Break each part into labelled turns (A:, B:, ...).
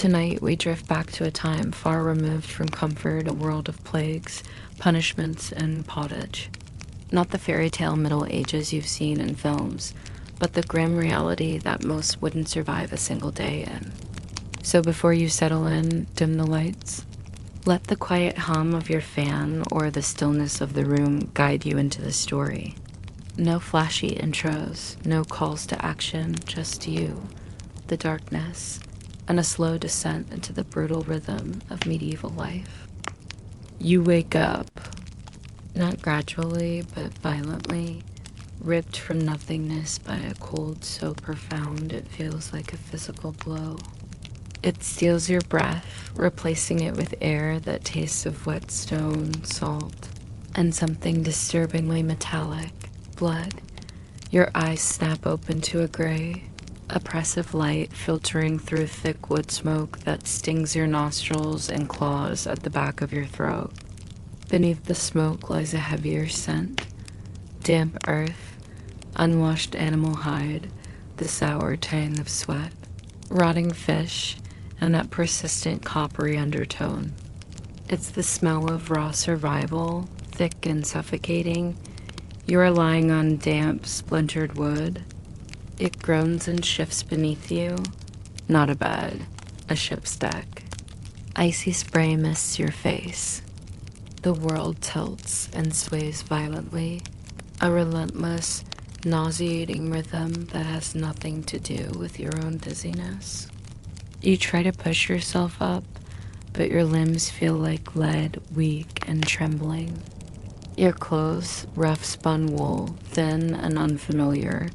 A: Tonight, we drift back to a time far removed from comfort, a world of plagues, punishments, and pottage. Not the fairy tale Middle Ages you've seen in films, but the grim reality that most wouldn't survive a single day in. So before you settle in, dim the lights. Let the quiet hum of your fan or the stillness of the room guide you into the story. No flashy intros, no calls to action, just you, the darkness, and a slow descent into the brutal rhythm of medieval life. You wake up, not gradually, but violently, ripped from nothingness by a cold so profound it feels like a physical blow. It steals your breath, replacing it with air that tastes of wet stone, salt, and something disturbingly metallic, blood. Your eyes snap open to a gray, oppressive light filtering through thick wood smoke that stings your nostrils and claws at the back of your throat. Beneath the smoke lies a heavier scent, damp earth, unwashed animal hide, the sour tang of sweat, rotting fish, and that persistent coppery undertone. It's the smell of raw survival, thick and suffocating. You are lying on damp, splintered wood. It groans and shifts beneath you. Not a bed, a ship's deck. Icy spray mists your face. The world tilts and sways violently, a relentless, nauseating rhythm that has nothing to do with your own dizziness. You try to push yourself up, but your limbs feel like lead, weak and trembling. Your clothes, rough spun wool, thin and unfamiliar,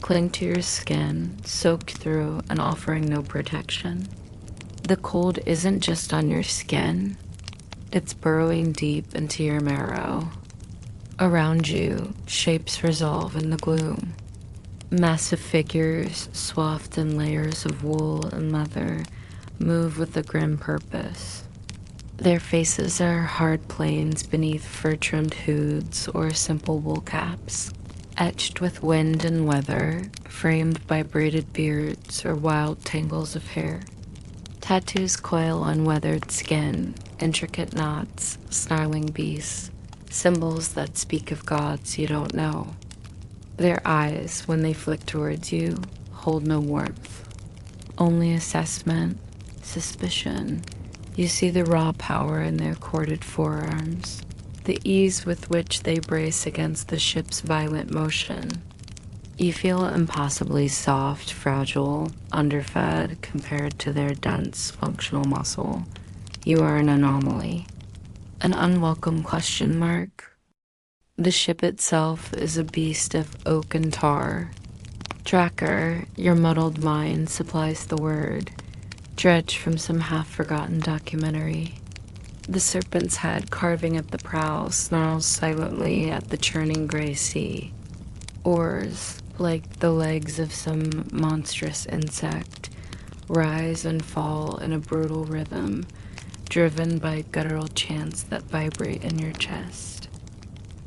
A: cling to your skin, soaked through and offering no protection. The cold isn't just on your skin, it's burrowing deep into your marrow. Around you, shapes resolve in the gloom. Massive figures, swathed in layers of wool and leather, move with a grim purpose. Their faces are hard plains beneath fur-trimmed hoods or simple wool caps, etched with wind and weather, framed by braided beards or wild tangles of hair. Tattoos coil on weathered skin, intricate knots, snarling beasts, symbols that speak of gods you don't know. Their eyes, when they flick towards you, hold no warmth. Only assessment, suspicion. You see the raw power in their corded forearms, the ease with which they brace against the ship's violent motion. You feel impossibly soft, fragile, underfed compared to their dense, functional muscle. You are an anomaly. An unwelcome question mark. The ship itself is a beast of oak and tar. Tracker, your muddled mind supplies the word, dredged from some half-forgotten documentary. The serpent's head carving at the prow snarls silently at the churning gray sea. Oars, like the legs of some monstrous insect, rise and fall in a brutal rhythm, driven by guttural chants that vibrate in your chest.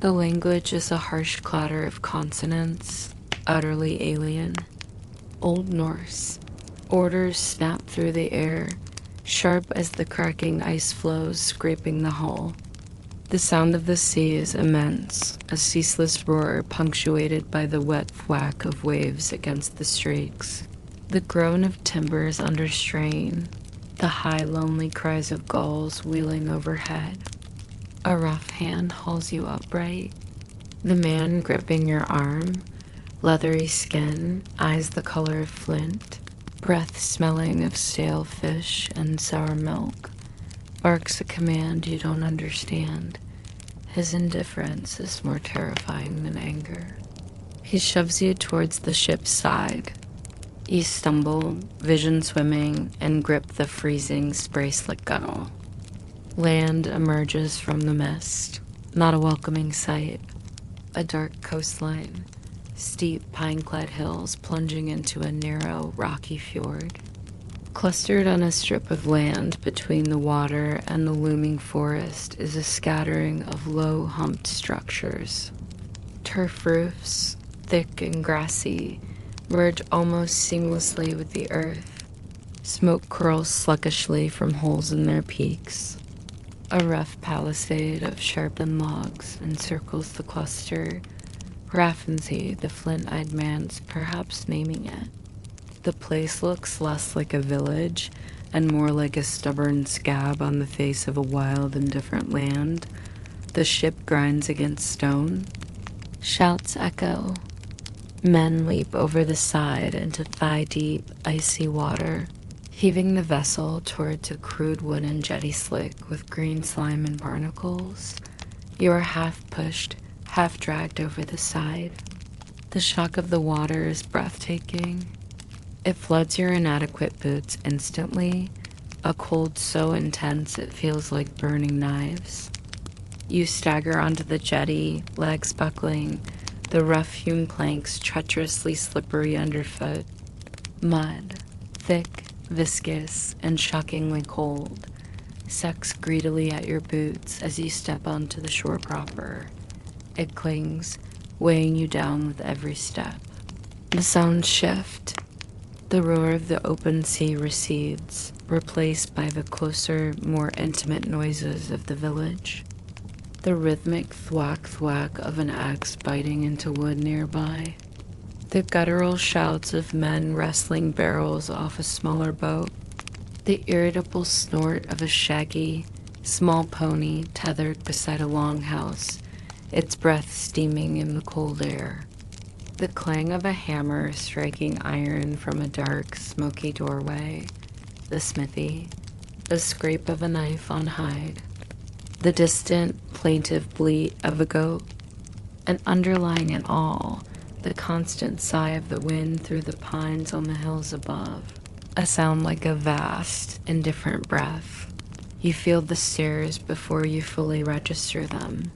A: The language is a harsh clatter of consonants, utterly alien. Old Norse. Orders snap through the air, sharp as the cracking ice floes scraping the hull. The sound of the sea is immense, a ceaseless roar punctuated by the wet thwack of waves against the strakes. The groan of timbers under strain, the high lonely cries of gulls wheeling overhead. A rough hand hauls you upright. The man gripping your arm, leathery skin, eyes the color of flint, breath smelling of stale fish and sour milk, barks a command you don't understand. His indifference is more terrifying than anger. He shoves you towards the ship's side. You stumble, vision swimming, and grip the freezing spray-slick gunnel. Land emerges from the mist, not a welcoming sight. A dark coastline, steep pine-clad hills plunging into a narrow, rocky fjord. Clustered on a strip of land between the water and the looming forest is a scattering of low, humped structures. Turf roofs, thick and grassy, merge almost seamlessly with the earth. Smoke curls sluggishly from holes in their peaks. A rough palisade of sharpened logs encircles the cluster. Raffinsey, the flint-eyed man's perhaps naming it. The place looks less like a village and more like a stubborn scab on the face of a wild and different land. The ship grinds against stone. Shouts echo. Men leap over the side into thigh-deep, icy water, heaving the vessel towards a crude wooden jetty slick with green slime and barnacles. You are half pushed, half dragged over the side. The shock of the water is breathtaking. It floods your inadequate boots instantly, a cold so intense it feels like burning knives. You stagger onto the jetty, legs buckling, the rough-hewn planks treacherously slippery underfoot. Mud, thick, viscous, and shockingly cold, sucks greedily at your boots as you step onto the shore proper. It clings, weighing you down with every step. The sounds shift. The roar of the open sea recedes, replaced by the closer, more intimate noises of the village. The rhythmic thwack-thwack of an axe biting into wood nearby. The guttural shouts of men wrestling barrels off a smaller boat. The irritable snort of a shaggy, small pony tethered beside a longhouse, its breath steaming in the cold air. The clang of a hammer striking iron from a dark, smoky doorway. The smithy. The scrape of a knife on hide. The distant, plaintive bleat of a goat. And underlying it all, the constant sigh of the wind through the pines on the hills above. A sound like a vast, indifferent breath. You feel the stairs before you fully register them.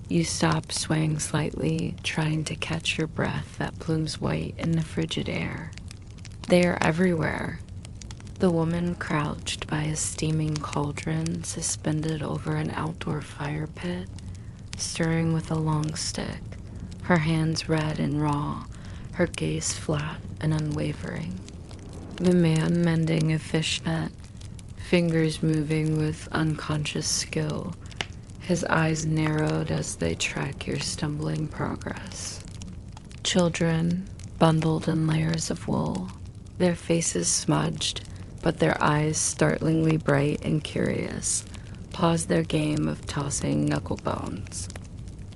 A: You stop swaying slightly, trying to catch your breath that plumes white in the frigid air. They are everywhere. The woman crouched by a steaming cauldron suspended over an outdoor fire pit, stirring with a long stick, her hands red and raw, her gaze flat and unwavering. The man mending a fishnet, fingers moving with unconscious skill, his eyes narrowed as they track your stumbling progress. Children, bundled in layers of wool, their faces smudged, but their eyes startlingly bright and curious, pause their game of tossing knuckle bones.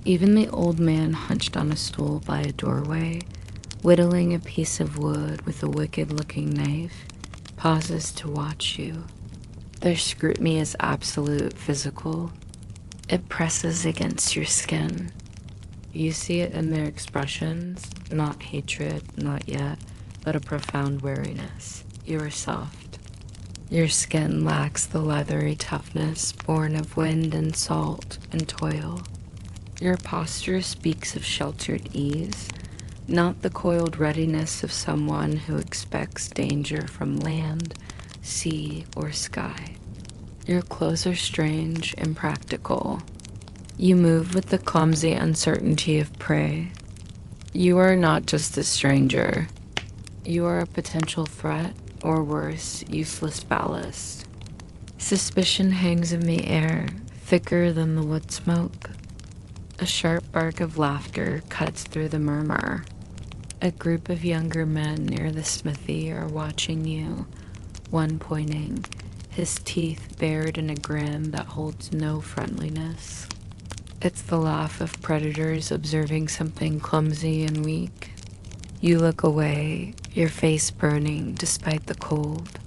A: Even the old man hunched on a stool by a doorway, whittling a piece of wood with a wicked-looking knife, pauses to watch you. Their scrutiny is absolute, physical. It presses against your skin. You see it in their expressions, not hatred, not yet, but a profound weariness. You are soft. Your skin lacks the leathery toughness born of wind and salt and toil. Your posture speaks of sheltered ease, not the coiled readiness of someone who expects danger from land, sea, or sky. Your clothes are strange, impractical. You move with the clumsy uncertainty of prey. You are not just a stranger. You are a potential threat, or worse, useless ballast. Suspicion hangs in the air, thicker than the wood smoke. A sharp bark of laughter cuts through the murmur. A group of younger men near the smithy are watching you, one pointing, his teeth bared in a grin that holds no friendliness. It's the laugh of predators observing something clumsy and weak. You look away, your face burning despite the cold.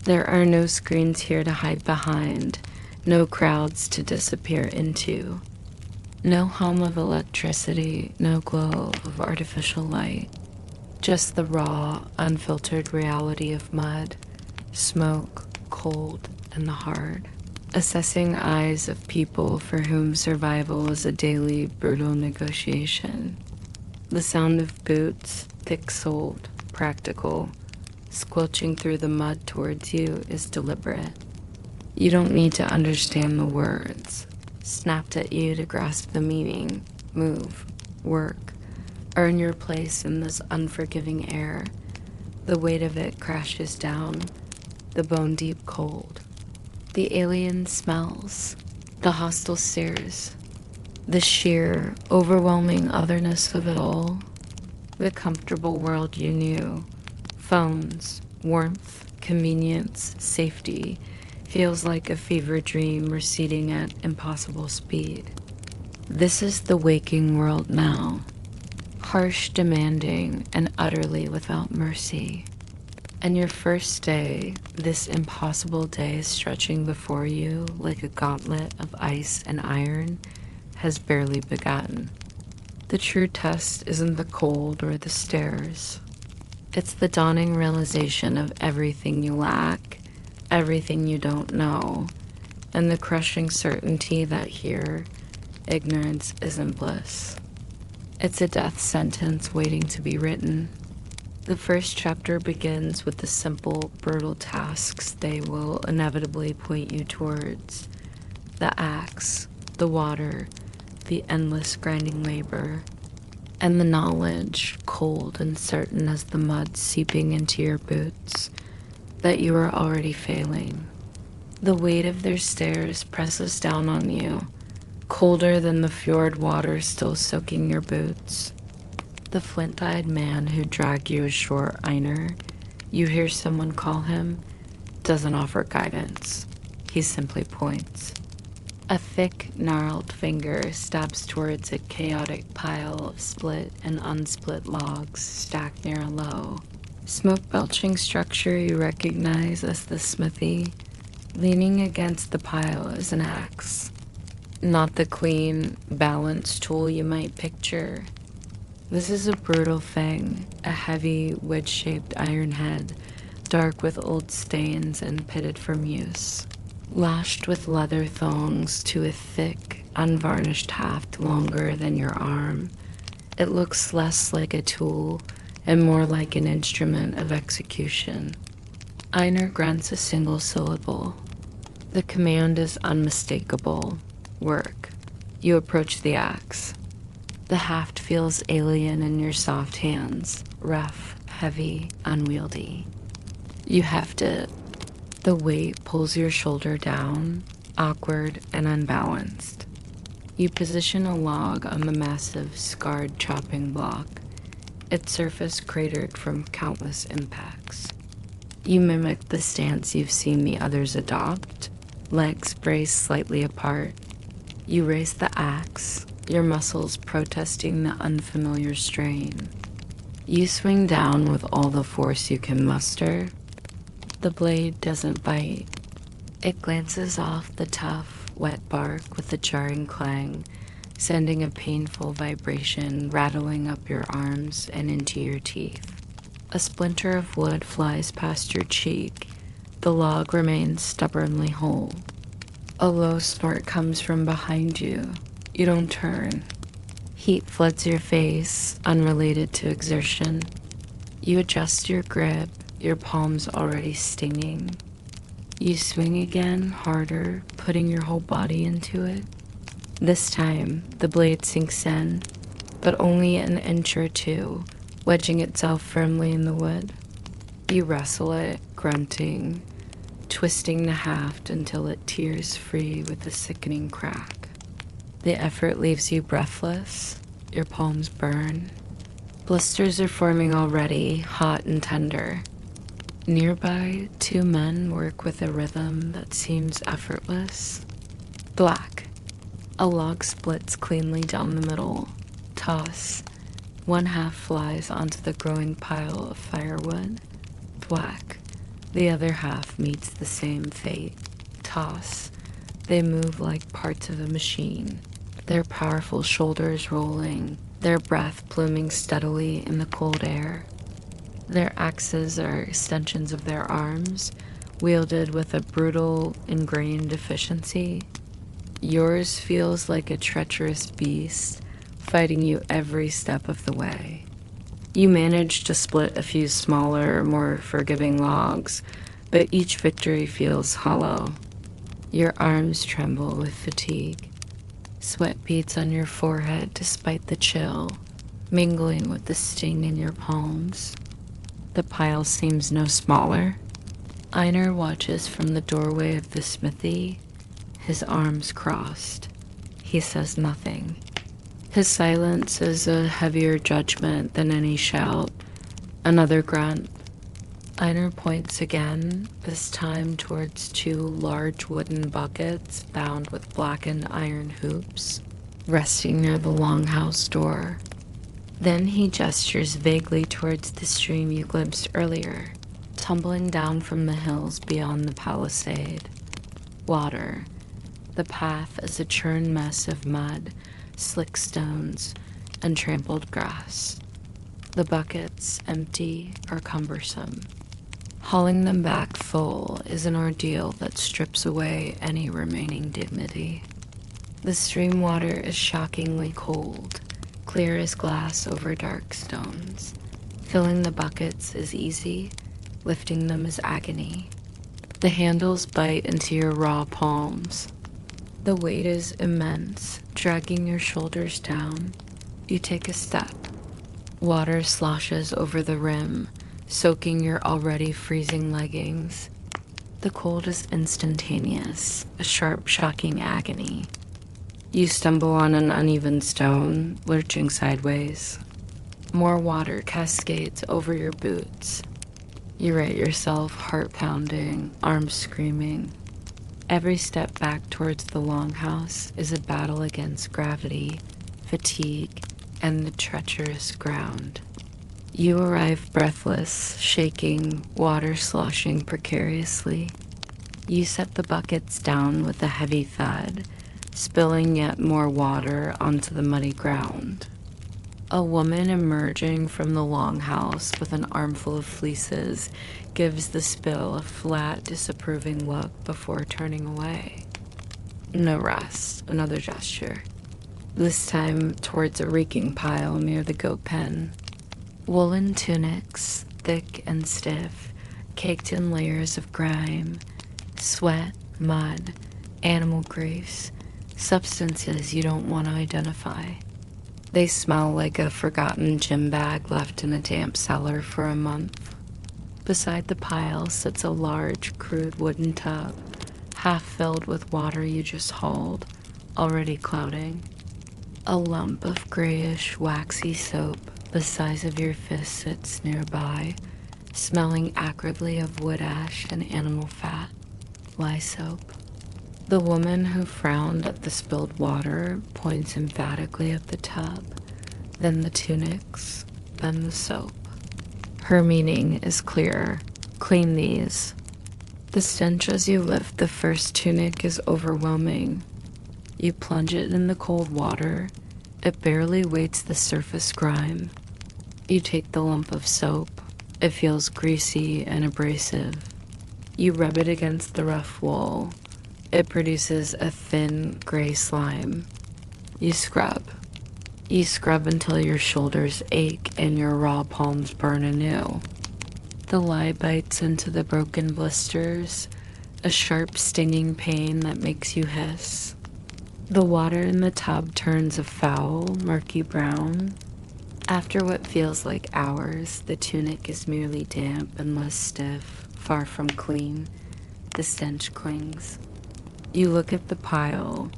A: There are no screens here to hide behind, no crowds to disappear into. No hum of electricity, no glow of artificial light. Just the raw, unfiltered reality of mud, smoke, cold, and the hard. Assessing eyes of people for whom survival is a daily, brutal negotiation. The sound of boots, thick-soled, practical, squelching through the mud towards you is deliberate. You don't need to understand the words, snapped at you to grasp the meaning, move, work, earn your place in this unforgiving air. The weight of it crashes down, the bone-deep cold, the alien smells, the hostile stares, the sheer, overwhelming otherness of it all. The comfortable world you knew, phones, warmth, convenience, safety, feels like a fever dream receding at impossible speed. This is the waking world now, harsh, demanding, and utterly without mercy. And your first day, this impossible day stretching before you like a gauntlet of ice and iron, has barely begun. The true test isn't the cold or the stairs. It's the dawning realization of everything you lack, everything you don't know, and the crushing certainty that here, ignorance isn't bliss. It's a death sentence waiting to be written. The first chapter begins with the simple, brutal tasks they will inevitably point you towards. The axe, the water, the endless grinding labor, and the knowledge, cold and certain as the mud seeping into your boots, that you are already failing. The weight of their stares presses down on you, colder than the fjord water still soaking your boots. The flint-eyed man who dragged you ashore, Einar, you hear someone call him, doesn't offer guidance. He simply points. A thick, gnarled finger stabs towards a chaotic pile of split and unsplit logs stacked near a low, smoke-belching structure you recognize as the smithy. Leaning against the pile is an axe. Not the clean, balanced tool you might picture. This is a brutal thing, a heavy, wedge-shaped iron head, dark with old stains and pitted from use, lashed with leather thongs to a thick, unvarnished haft longer than your arm. It looks less like a tool and more like an instrument of execution. Einar grunts a single syllable. The command is unmistakable. Work. You approach the axe. The haft feels alien in your soft hands, rough, heavy, unwieldy. You heft it. The weight pulls your shoulder down, awkward and unbalanced. You position a log on the massive, scarred chopping block, its surface cratered from countless impacts. You mimic the stance you've seen the others adopt, legs braced slightly apart. You raise the axe, your muscles protesting the unfamiliar strain. You swing down with all the force you can muster. The blade doesn't bite. It glances off the tough, wet bark with a jarring clang, sending a painful vibration rattling up your arms and into your teeth. A splinter of wood flies past your cheek. The log remains stubbornly whole. A low snort comes from behind you. You don't turn. Heat floods your face, unrelated to exertion. You adjust your grip, your palms already stinging. You swing again, harder, putting your whole body into it. This time, the blade sinks in, but only an inch or two, wedging itself firmly in the wood. You wrestle it, grunting, twisting the haft until it tears free with a sickening crack. The effort leaves you breathless. Your palms burn. Blisters are forming already, hot and tender. Nearby, two men work with a rhythm that seems effortless. Black. A log splits cleanly down the middle. Toss. One half flies onto the growing pile of firewood. Black. The other half meets the same fate. Toss. They move like parts of a machine, their powerful shoulders rolling, their breath pluming steadily in the cold air. Their axes are extensions of their arms, wielded with a brutal, ingrained efficiency. Yours feels like a treacherous beast, fighting you every step of the way. You manage to split a few smaller, more forgiving logs, but each victory feels hollow. Your arms tremble with fatigue. Sweat beads on your forehead despite the chill, mingling with the sting in your palms. The pile seems no smaller. Einar watches from the doorway of the smithy, his arms crossed. He says nothing. His silence is a heavier judgment than any shout. Another grunt. Einar points again, this time towards two large wooden buckets bound with blackened iron hoops, resting near the longhouse door. Then he gestures vaguely towards the stream you glimpsed earlier, tumbling down from the hills beyond the palisade. Water. The path is a churned mess of mud, slick stones, and trampled grass. The buckets, empty or cumbersome. Hauling them back full is an ordeal that strips away any remaining dignity. The stream water is shockingly cold, clear as glass over dark stones. Filling the buckets is easy, lifting them is agony. The handles bite into your raw palms. The weight is immense, dragging your shoulders down. You take a step. Water sloshes over the rim, soaking your already freezing leggings. The cold is instantaneous, a sharp, shocking agony. You stumble on an uneven stone, lurching sideways. More water cascades over your boots. You right yourself, heart pounding, arms screaming. Every step back towards the longhouse is a battle against gravity, fatigue, and the treacherous ground. You arrive breathless, shaking, water sloshing precariously. You set the buckets down with a heavy thud, spilling yet more water onto the muddy ground. A woman emerging from the longhouse with an armful of fleeces gives the spill a flat, disapproving look before turning away. No rest, another gesture. This time towards a reeking pile near the goat pen. Woolen tunics, thick and stiff, caked in layers of grime, sweat, mud, animal grease, substances you don't want to identify. They smell like a forgotten gym bag left in a damp cellar for a month. Beside the pile sits a large, crude wooden tub, half filled with water you just hauled, already clouding. A lump of grayish, waxy soap the size of your fist sits nearby, smelling acridly of wood ash and animal fat. Why soap? The woman who frowned at the spilled water points emphatically at the tub, then the tunics, then the soap. Her meaning is clear. Clean these. The stench as you lift the first tunic is overwhelming. You plunge it in the cold water. It barely weights the surface grime. You take the lump of soap. It feels greasy and abrasive. You rub it against the rough wool. It produces a thin, gray slime. You scrub. You scrub until your shoulders ache and your raw palms burn anew. The lye bites into the broken blisters, a sharp, stinging pain that makes you hiss. The water in the tub turns a foul, murky brown. After what feels like hours, the tunic is merely damp and less stiff, far from clean. The stench clings. You look at the pile.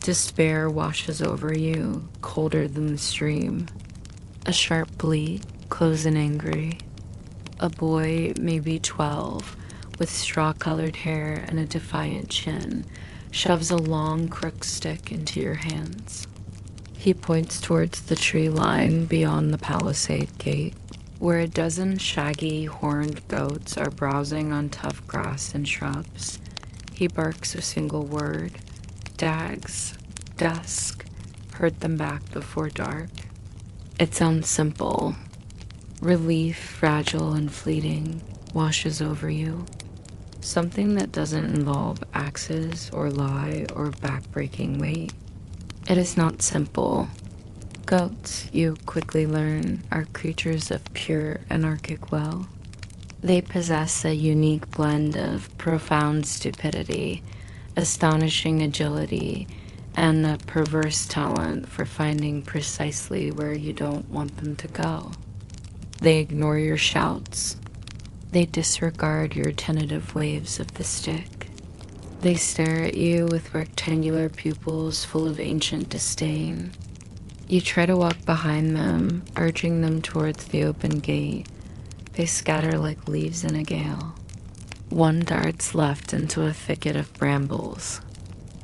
A: Despair washes over you, colder than the stream. A sharp bleat, close and angry. A boy, maybe 12, with straw-colored hair and a defiant chin, shoves a long crook stick into your hands. He points towards the tree line beyond the palisade gate, where a dozen shaggy, horned goats are browsing on tough grass and shrubs. He barks a single word. Dags. Dusk. Herd them back before dark. It sounds simple. Relief, fragile and fleeting, washes over you. Something that doesn't involve axes or lie or back-breaking weight. It is not simple. Goats, you quickly learn, are creatures of pure anarchic will. They possess a unique blend of profound stupidity, astonishing agility, and a perverse talent for finding precisely where you don't want them to go. They ignore your shouts. They disregard your tentative waves of the stick. They stare at you with rectangular pupils full of ancient disdain. You try to walk behind them, urging them towards the open gate. They scatter like leaves in a gale. One darts left into a thicket of brambles.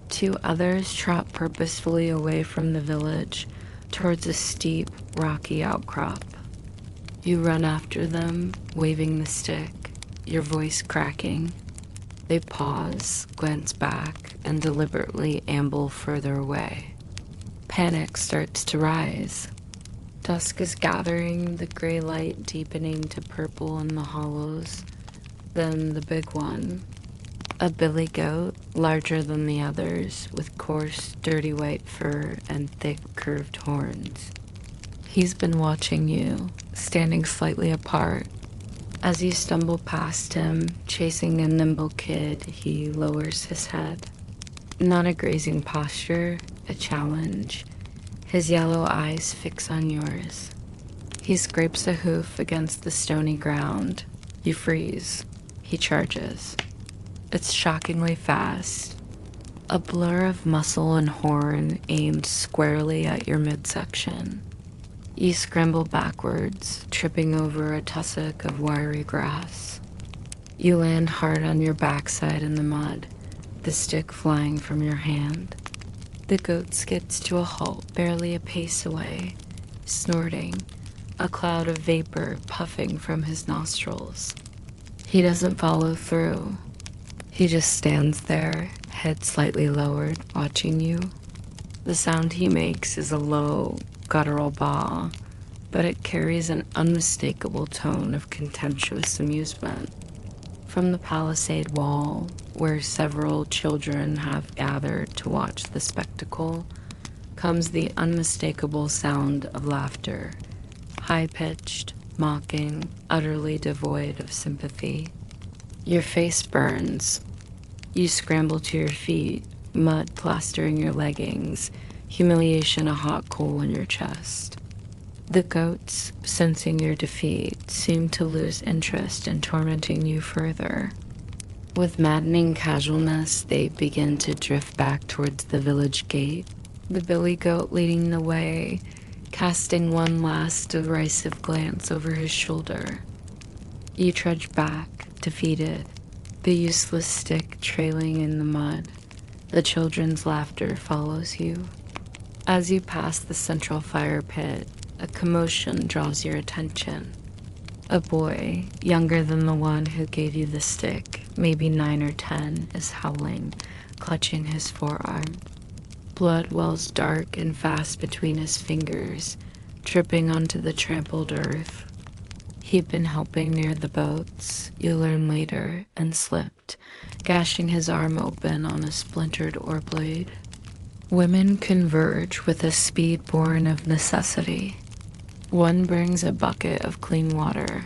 A: Two others trot purposefully away from the village towards a steep, rocky outcrop. You run after them, waving the stick, your voice cracking. They pause, glance back, and deliberately amble further away. Panic starts to rise. Dusk is gathering, the gray light deepening to purple in the hollows. Then the big one. A billy goat, larger than the others, with coarse, dirty white fur and thick, curved horns. He's been watching you, standing slightly apart. As you stumble past him, chasing a nimble kid, he lowers his head. Not a grazing posture, a challenge. His yellow eyes fix on yours. He scrapes a hoof against the stony ground. You freeze. He charges. It's shockingly fast. A blur of muscle and horn aimed squarely at your midsection. You scramble backwards, tripping over a tussock of wiry grass. You land hard on your backside in the mud, the stick flying from your hand. The goat skids to a halt barely a pace away, snorting, a cloud of vapor puffing from his nostrils. He doesn't follow through. He just stands there, head slightly lowered, watching you. The sound he makes is a low, guttural baa, but it carries an unmistakable tone of contemptuous amusement. From the palisade wall, where several children have gathered to watch the spectacle, comes the unmistakable sound of laughter, high-pitched, mocking, utterly devoid of sympathy. Your face burns. You scramble to your feet, mud plastering your leggings, humiliation a hot coal in your chest. The goats, sensing your defeat, seem to lose interest in tormenting you further. With maddening casualness, they begin to drift back towards the village gate, the billy goat leading the way, casting one last derisive glance over his shoulder. You trudge back, defeated, the useless stick trailing in the mud. The children's laughter follows you. As you pass the central fire pit, a commotion draws your attention. A boy, younger than the one who gave you the stick, maybe 9 or 10, is howling, clutching his forearm. Blood wells dark and fast between his fingers, dripping onto the trampled earth. He'd been helping near the boats, you learn later, and slipped, gashing his arm open on a splintered oar blade. Women converge with a speed born of necessity. One brings a bucket of clean water.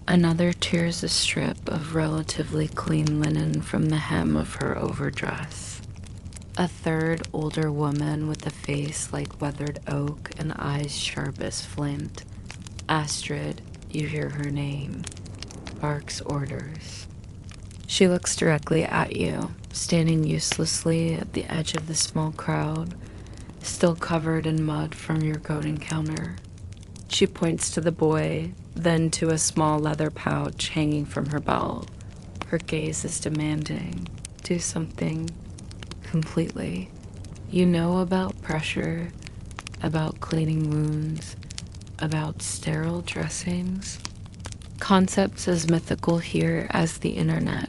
A: Another tears a strip of relatively clean linen from the hem of her overdress. A third, older woman with a face like weathered oak and eyes sharp as flint. Astrid, you hear her name, barks orders. She looks directly at you, standing uselessly at the edge of the small crowd, still covered in mud from your goat encounter. She points to the boy, then to a small leather pouch hanging from her belt. Her gaze is demanding. Do something. Completely. You know about pressure, about cleaning wounds, about sterile dressings. Concepts as mythical here as the internet.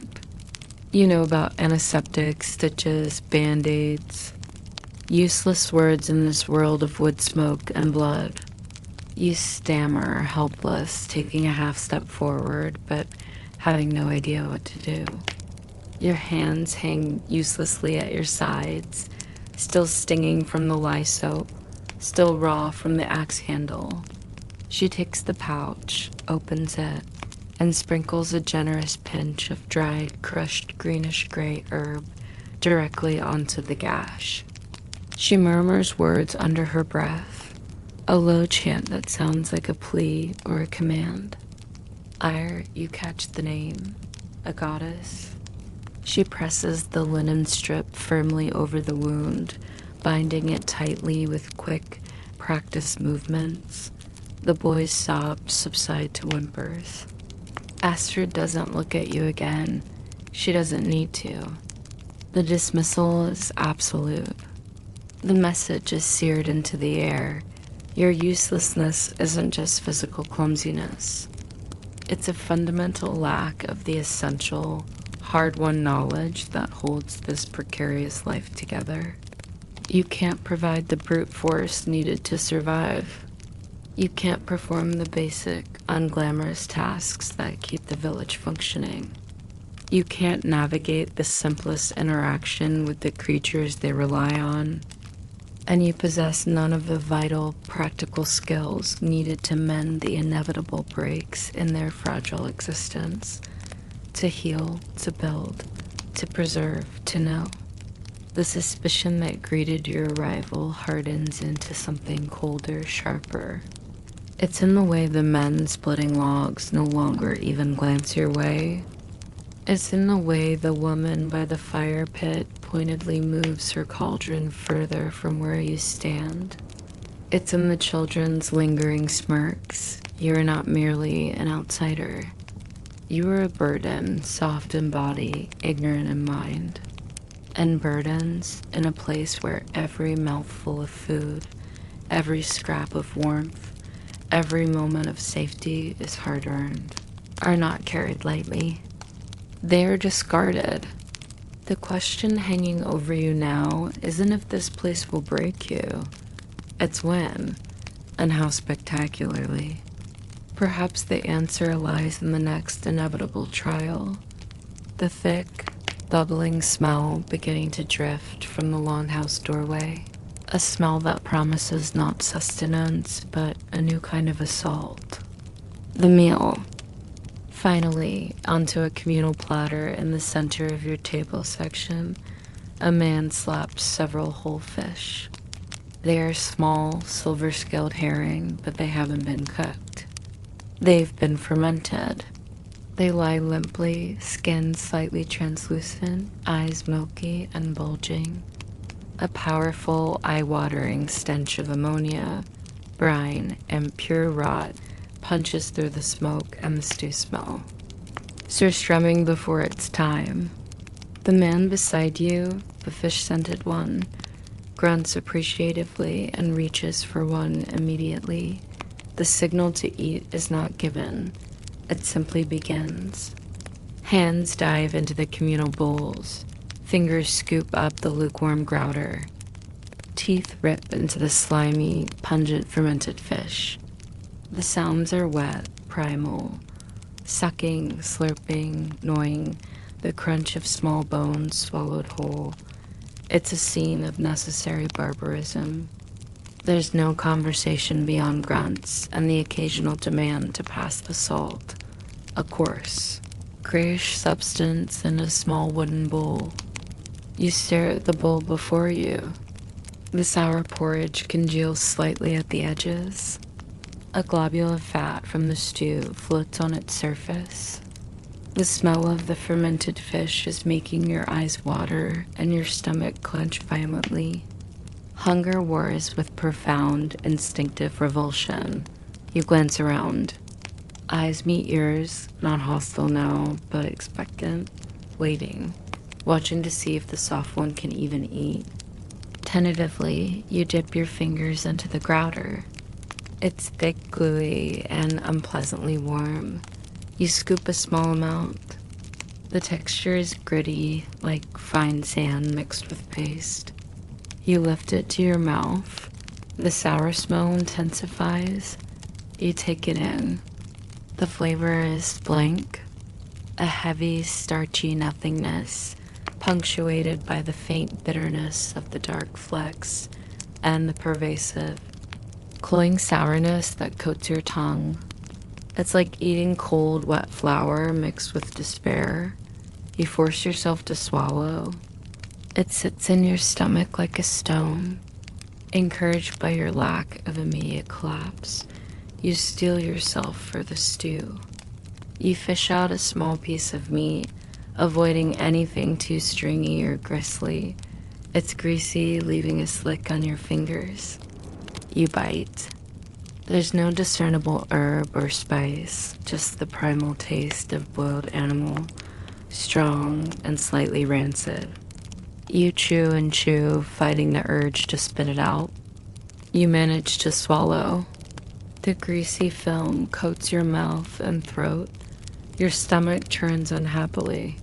A: You know about antiseptics, stitches, band-aids. Useless words in this world of wood smoke and blood. You stammer, helpless, taking a half step forward, but having no idea what to do. Your hands hang uselessly at your sides, still stinging from the lye soap, still raw from the axe handle. She takes the pouch, opens it, and sprinkles a generous pinch of dried, crushed greenish-gray herb directly onto the gash. She murmurs words under her breath, a low chant that sounds like a plea or a command. Ire, you catch the name, a goddess. She presses the linen strip firmly over the wound, binding it tightly with quick, practiced movements. The boy's sobs subside to whimpers. Astrid doesn't look at you again. She doesn't need to. The dismissal is absolute. The message is seared into the air. Your uselessness isn't just physical clumsiness. It's a fundamental lack of the essential, hard-won knowledge that holds this precarious life together. You can't provide the brute force needed to survive. You can't perform the basic, unglamorous tasks that keep the village functioning. You can't navigate the simplest interaction with the creatures they rely on. And you possess none of the vital, practical skills needed to mend the inevitable breaks in their fragile existence. To heal, to build, to preserve, to know. The suspicion that greeted your arrival hardens into something colder, sharper. It's in the way the men splitting logs no longer even glance your way. It's in the way the woman by the fire pit pointedly moves her cauldron further from where you stand. It's in the children's lingering smirks. You are not merely an outsider. You are a burden, soft in body, ignorant in mind. And burdens, in a place where every mouthful of food, every scrap of warmth, every moment of safety is hard-earned, are not carried lightly. They are discarded. The question hanging over you now isn't if this place will break you. It's when, and how spectacularly. Perhaps the answer lies in the next inevitable trial. The thick, bubbling smell beginning to drift from the longhouse doorway. A smell that promises not sustenance, but a new kind of assault. The meal. Finally, onto a communal platter in the center of your table section, a man slaps several whole fish. They are small, silver-scaled herring, but they haven't been cooked. They've been fermented. They lie limply, skin slightly translucent, eyes milky and bulging. A powerful, eye-watering stench of ammonia, brine, and pure rot punches through the smoke and the stew smell. Surstrumming before its time. The man beside you, the fish-scented one, grunts appreciatively and reaches for one immediately. The signal to eat is not given. It simply begins. Hands dive into the communal bowls. Fingers scoop up the lukewarm grouter. Teeth rip into the slimy, pungent fermented fish. The sounds are wet, primal. Sucking, slurping, gnawing, the crunch of small bones swallowed whole. It's a scene of necessary barbarism. There's no conversation beyond grunts and the occasional demand to pass the salt. A coarse, grayish substance in a small wooden bowl. You stare at the bowl before you. The sour porridge congeals slightly at the edges. A globule of fat from the stew floats on its surface. The smell of the fermented fish is making your eyes water and your stomach clench violently. Hunger wars with profound, instinctive revulsion. You glance around. Eyes meet yours, not hostile now, but expectant, waiting, watching to see if the soft one can even eat. Tentatively, you dip your fingers into the grouter. It's thick, gluey, and unpleasantly warm. You scoop a small amount. The texture is gritty, like fine sand mixed with paste. You lift it to your mouth. The sour smell intensifies. You take it in. The flavor is blank, a heavy, starchy nothingness, punctuated by the faint bitterness of the dark flecks and the pervasive, cloying sourness that coats your tongue. It's like eating cold, wet flour mixed with despair. You force yourself to swallow. It sits in your stomach like a stone. Encouraged by your lack of immediate collapse, you steel yourself for the stew. You fish out a small piece of meat, avoiding anything too stringy or gristly. It's greasy, leaving a slick on your fingers. You bite. There's no discernible herb or spice, just the primal taste of boiled animal, strong and slightly rancid. You chew and chew, fighting the urge to spit it out. You manage to swallow. The greasy film coats your mouth and throat. Your stomach turns unhappily.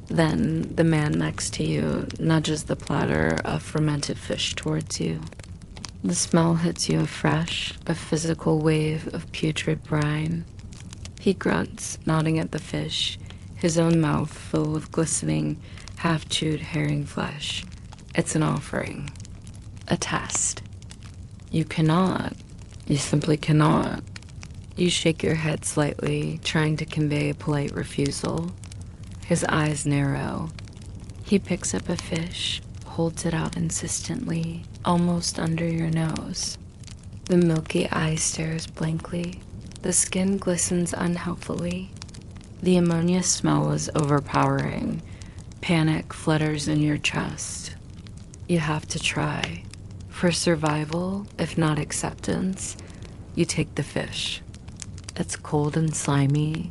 A: Then the man next to you nudges the platter of fermented fish towards you. The smell hits you afresh, a physical wave of putrid brine. He grunts, nodding at the fish, his own mouth filled with glistening, half-chewed herring flesh. It's an offering. A test. You cannot. You simply cannot. You shake your head slightly, trying to convey a polite refusal. His eyes narrow. He picks up a fish, holds it out insistently, almost under your nose. The milky eye stares blankly. The skin glistens unhelpfully. The ammonia smell is overpowering. Panic flutters in your chest. You have to try. For survival, if not acceptance, you take the fish. It's cold and slimy.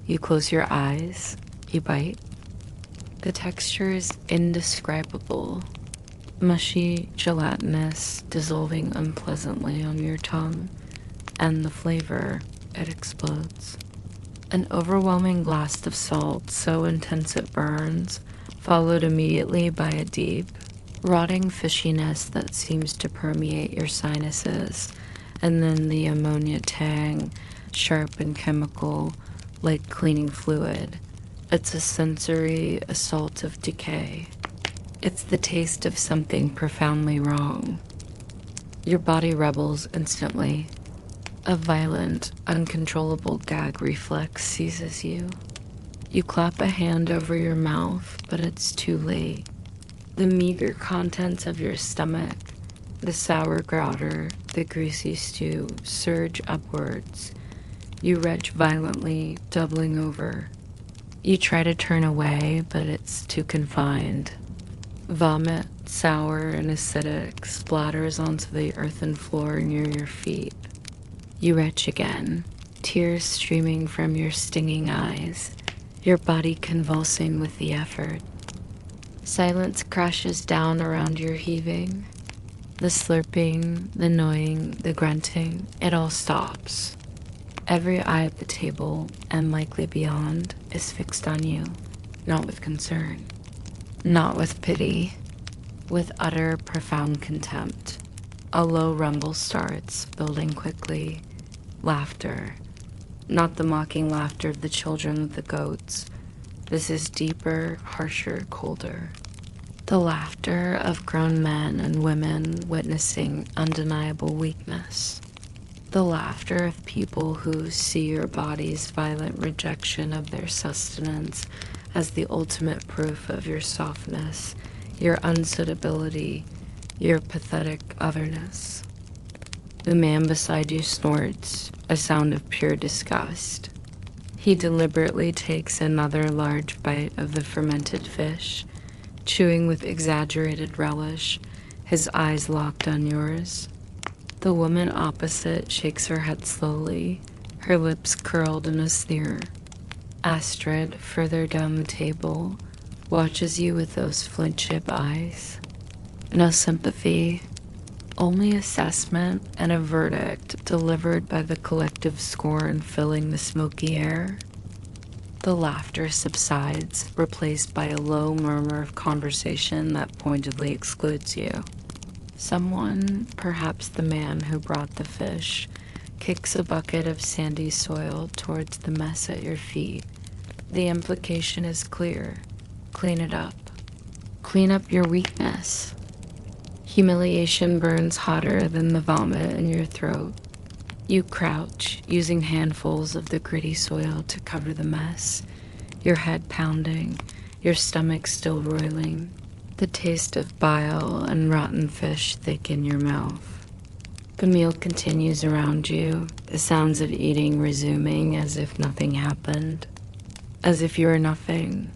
A: You close your eyes. You bite. The texture is indescribable. Mushy, gelatinous, dissolving unpleasantly on your tongue. And the flavor, it explodes. An overwhelming blast of salt so intense it burns, followed immediately by a deep, rotting fishiness that seems to permeate your sinuses, and then the ammonia tang, sharp and chemical, like cleaning fluid. It's a sensory assault of decay. It's the taste of something profoundly wrong. Your body rebels instantly. A violent, uncontrollable gag reflex seizes you. You clap a hand over your mouth, but it's too late. The meager contents of your stomach, the sour grouter, the greasy stew, surge upwards. You retch violently, doubling over. You try to turn away, but it's too confined. Vomit, sour and acidic, splatters onto the earthen floor near your feet. You retch again, tears streaming from your stinging eyes, your body convulsing with the effort. Silence crashes down around your heaving. The slurping, the gnawing, the grunting, it all stops. Every eye at the table, and likely beyond, is fixed on you, not with concern, not with pity, with utter, profound contempt. A low rumble starts, building quickly. Laughter. Not the mocking laughter of the children of the goats. This is deeper, harsher, colder. The laughter of grown men and women witnessing undeniable weakness. The laughter of people who see your body's violent rejection of their sustenance as the ultimate proof of your softness, your unsuitability, your pathetic otherness. The man beside you snorts, a sound of pure disgust. He deliberately takes another large bite of the fermented fish, chewing with exaggerated relish, his eyes locked on yours. The woman opposite shakes her head slowly, her lips curled in a sneer. Astrid, further down the table, watches you with those flint-chip eyes. No sympathy, only assessment and a verdict delivered by the collective scorn filling the smoky air. The laughter subsides, replaced by a low murmur of conversation that pointedly excludes you. Someone, perhaps the man who brought the fish, kicks a bucket of sandy soil towards the mess at your feet. The implication is clear. Clean it up. Clean up your weakness. Humiliation burns hotter than the vomit in your throat. You crouch, using handfuls of the gritty soil to cover the mess, your head pounding, your stomach still roiling. The taste of bile and rotten fish thick in your mouth. The meal continues around you, the sounds of eating resuming as if nothing happened, as if you are nothing.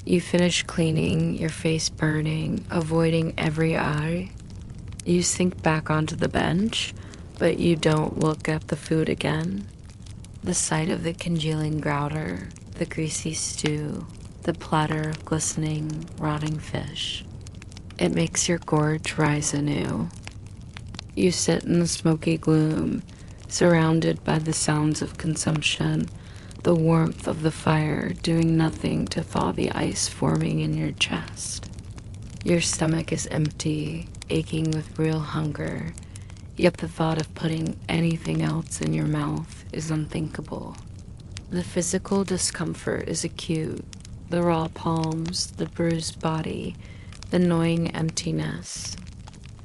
A: You finish cleaning, your face burning, avoiding every eye. You sink back onto the bench, but you don't look at the food again. The sight of the congealing grouter, the greasy stew, the platter of glistening, rotting fish. It makes your gorge rise anew. You sit in the smoky gloom, surrounded by the sounds of consumption, the warmth of the fire doing nothing to thaw the ice forming in your chest. Your stomach is empty, aching with real hunger, yet the thought of putting anything else in your mouth is unthinkable. The physical discomfort is acute, the raw palms, the bruised body, the gnawing emptiness.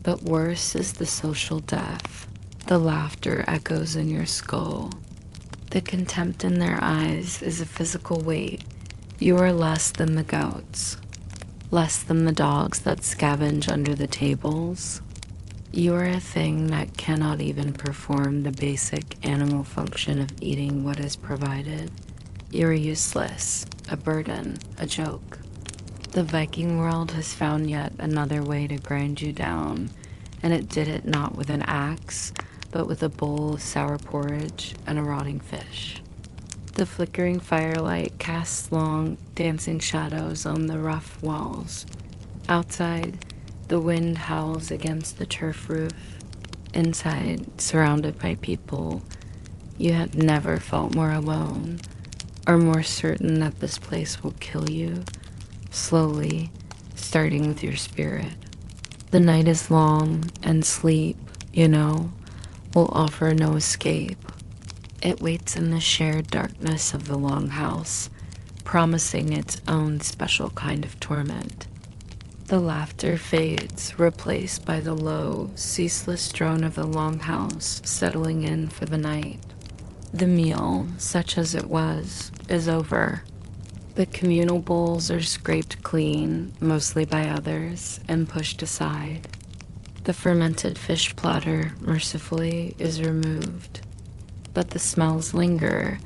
A: But worse is the social death. The laughter echoes in your skull. The contempt in their eyes is a physical weight. You are less than the goats, less than the dogs that scavenge under the tables. You are a thing that cannot even perform the basic animal function of eating what is provided. You are useless, a burden, a joke. The Viking world has found yet another way to grind you down, and it did it not with an axe, but with a bowl of sour porridge and a rotting fish. The flickering firelight casts long, dancing shadows on the rough walls. Outside, the wind howls against the turf roof. Inside, surrounded by people, you have never felt more alone, or more certain that this place will kill you. Slowly, starting with your spirit. The night is long, and sleep, will offer no escape. It waits in the shared darkness of the longhouse, promising its own special kind of torment. The laughter fades, replaced by the low, ceaseless drone of the longhouse settling in for the night. The meal, such as it was, is over. The communal bowls are scraped clean, mostly by others, and pushed aside. The fermented fish platter, mercifully, is removed. But the smells linger,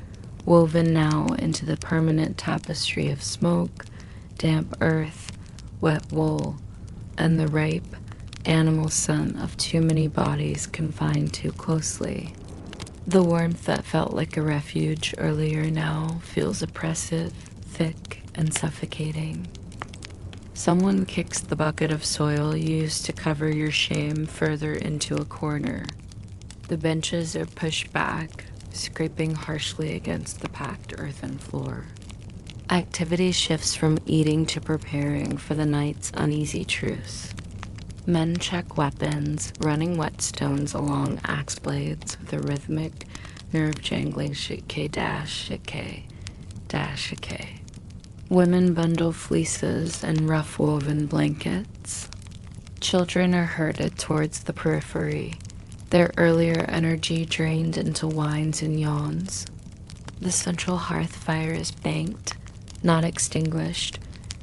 A: woven now into the permanent tapestry of smoke, damp earth, wet wool, and the ripe, animal scent of too many bodies confined too closely. The warmth that felt like a refuge earlier now feels oppressive, thick, and suffocating. Someone kicks the bucket of soil used to cover your shame further into a corner. The benches are pushed back, scraping harshly against the packed earthen floor. Activity shifts from eating to preparing for the night's uneasy truce. Men check weapons, running whetstones along axe blades with a rhythmic, nerve-jangling shit-k dash, shit-k, dash, shit-k. Women bundle fleeces and rough-woven blankets. Children are herded towards the periphery, their earlier energy drained into whines and yawns. The central hearth fire is banked, not extinguished,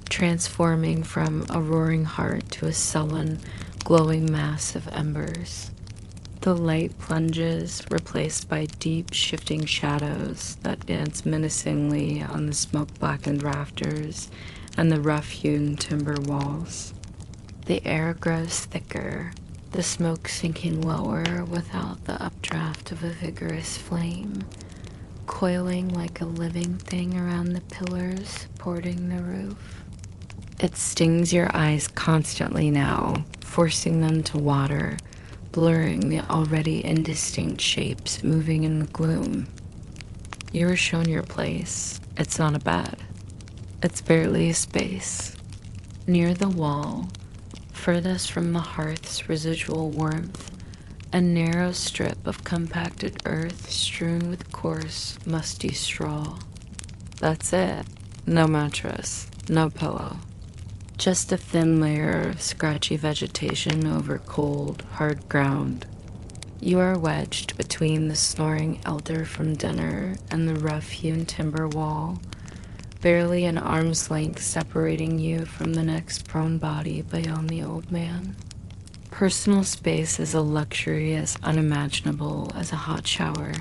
A: transforming from a roaring heart to a sullen, glowing mass of embers. The light plunges, replaced by deep, shifting shadows that dance menacingly on the smoke-blackened rafters and the rough-hewn timber walls. The air grows thicker, the smoke sinking lower without the updraft of a vigorous flame, coiling like a living thing around the pillars supporting the roof. It stings your eyes constantly now, forcing them to water, blurring the already indistinct shapes moving in the gloom. You are shown your place. It's not a bed. It's barely a space. Near the wall, furthest from the hearth's residual warmth, a narrow strip of compacted earth strewn with coarse, musty straw. That's it. No mattress, no pillow. Just a thin layer of scratchy vegetation over cold, hard ground. You are wedged between the snoring elder from dinner and the rough-hewn timber wall, barely an arm's length separating you from the next prone body beyond the old man. Personal space is a luxury as unimaginable as a hot shower.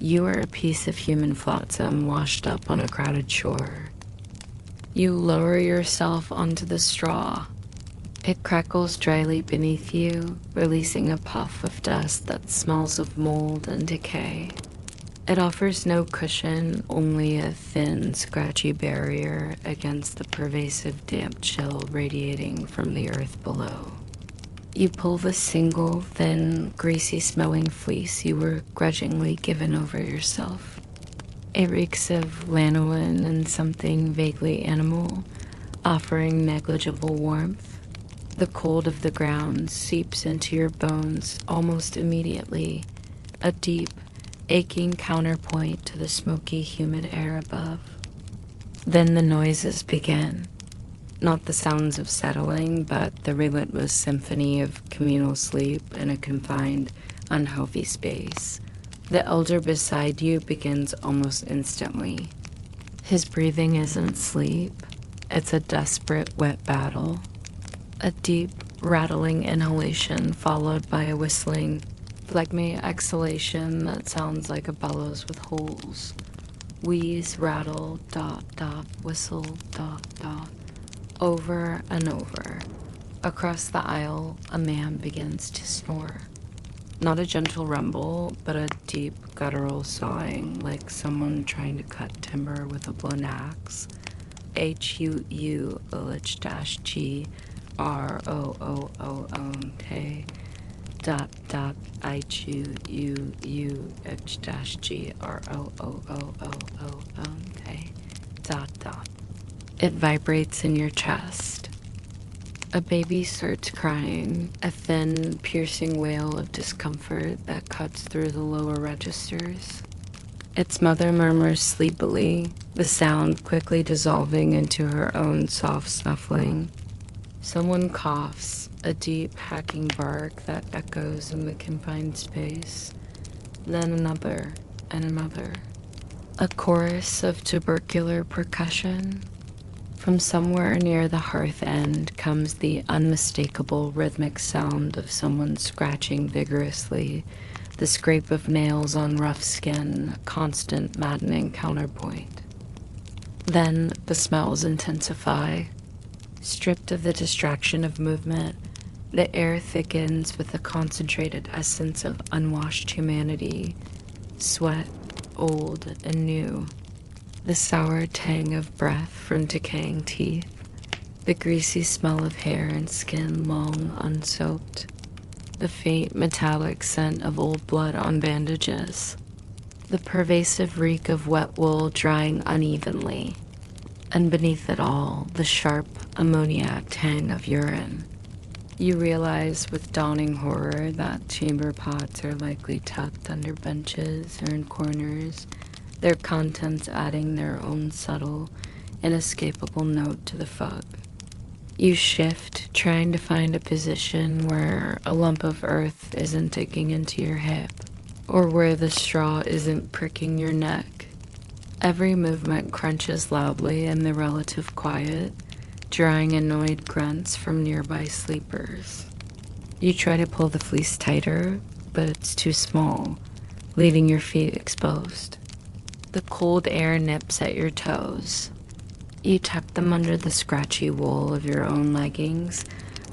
A: You are a piece of human flotsam washed up on a crowded shore. You lower yourself onto the straw. It crackles dryly beneath you, releasing a puff of dust that smells of mold and decay. It offers no cushion, only a thin, scratchy barrier against the pervasive damp chill radiating from the earth below. You pull the single, thin, greasy-smelling fleece you were grudgingly given over yourself. It reeks of lanolin and something vaguely animal, offering negligible warmth. The cold of the ground seeps into your bones almost immediately, a deep, aching counterpoint to the smoky, humid air above. Then the noises begin. Not the sounds of settling, but the relentless symphony of communal sleep in a confined, unhealthy space. The elder beside you begins almost instantly. His breathing isn't sleep. It's a desperate, wet battle. A deep, rattling inhalation followed by a whistling, phlegmy exhalation that sounds like a bellows with holes. Wheeze, rattle, dot, dot, whistle, dot, dot. Over and over. Across the aisle, a man begins to snore. Not a gentle rumble, but a deep, guttural sawing, like someone trying to cut timber with a blown axe. HUULH-G ROOOOK dot dot IQUUH-G ROOOOOK dot dot. It vibrates in your chest. A baby starts crying, a thin, piercing wail of discomfort that cuts through the lower registers. Its mother murmurs sleepily, the sound quickly dissolving into her own soft snuffling. Someone coughs, a deep, hacking bark that echoes in the confined space. Then another and another. A chorus of tubercular percussion. From somewhere near the hearth end comes the unmistakable rhythmic sound of someone scratching vigorously, the scrape of nails on rough skin, a constant, maddening counterpoint. Then the smells intensify. Stripped of the distraction of movement, the air thickens with the concentrated essence of unwashed humanity, sweat, old and new, the sour tang of breath from decaying teeth, the greasy smell of hair and skin long unsoaped, the faint metallic scent of old blood on bandages, the pervasive reek of wet wool drying unevenly, and beneath it all, the sharp ammoniac tang of urine. You realize with dawning horror that chamber pots are likely tucked under benches or in corners, their contents adding their own subtle, inescapable note to the fog. You shift, trying to find a position where a lump of earth isn't digging into your hip, or where the straw isn't pricking your neck. Every movement crunches loudly in the relative quiet, drawing annoyed grunts from nearby sleepers. You try to pull the fleece tighter, but it's too small, leaving your feet exposed. The cold air nips at your toes. You tuck them under the scratchy wool of your own leggings,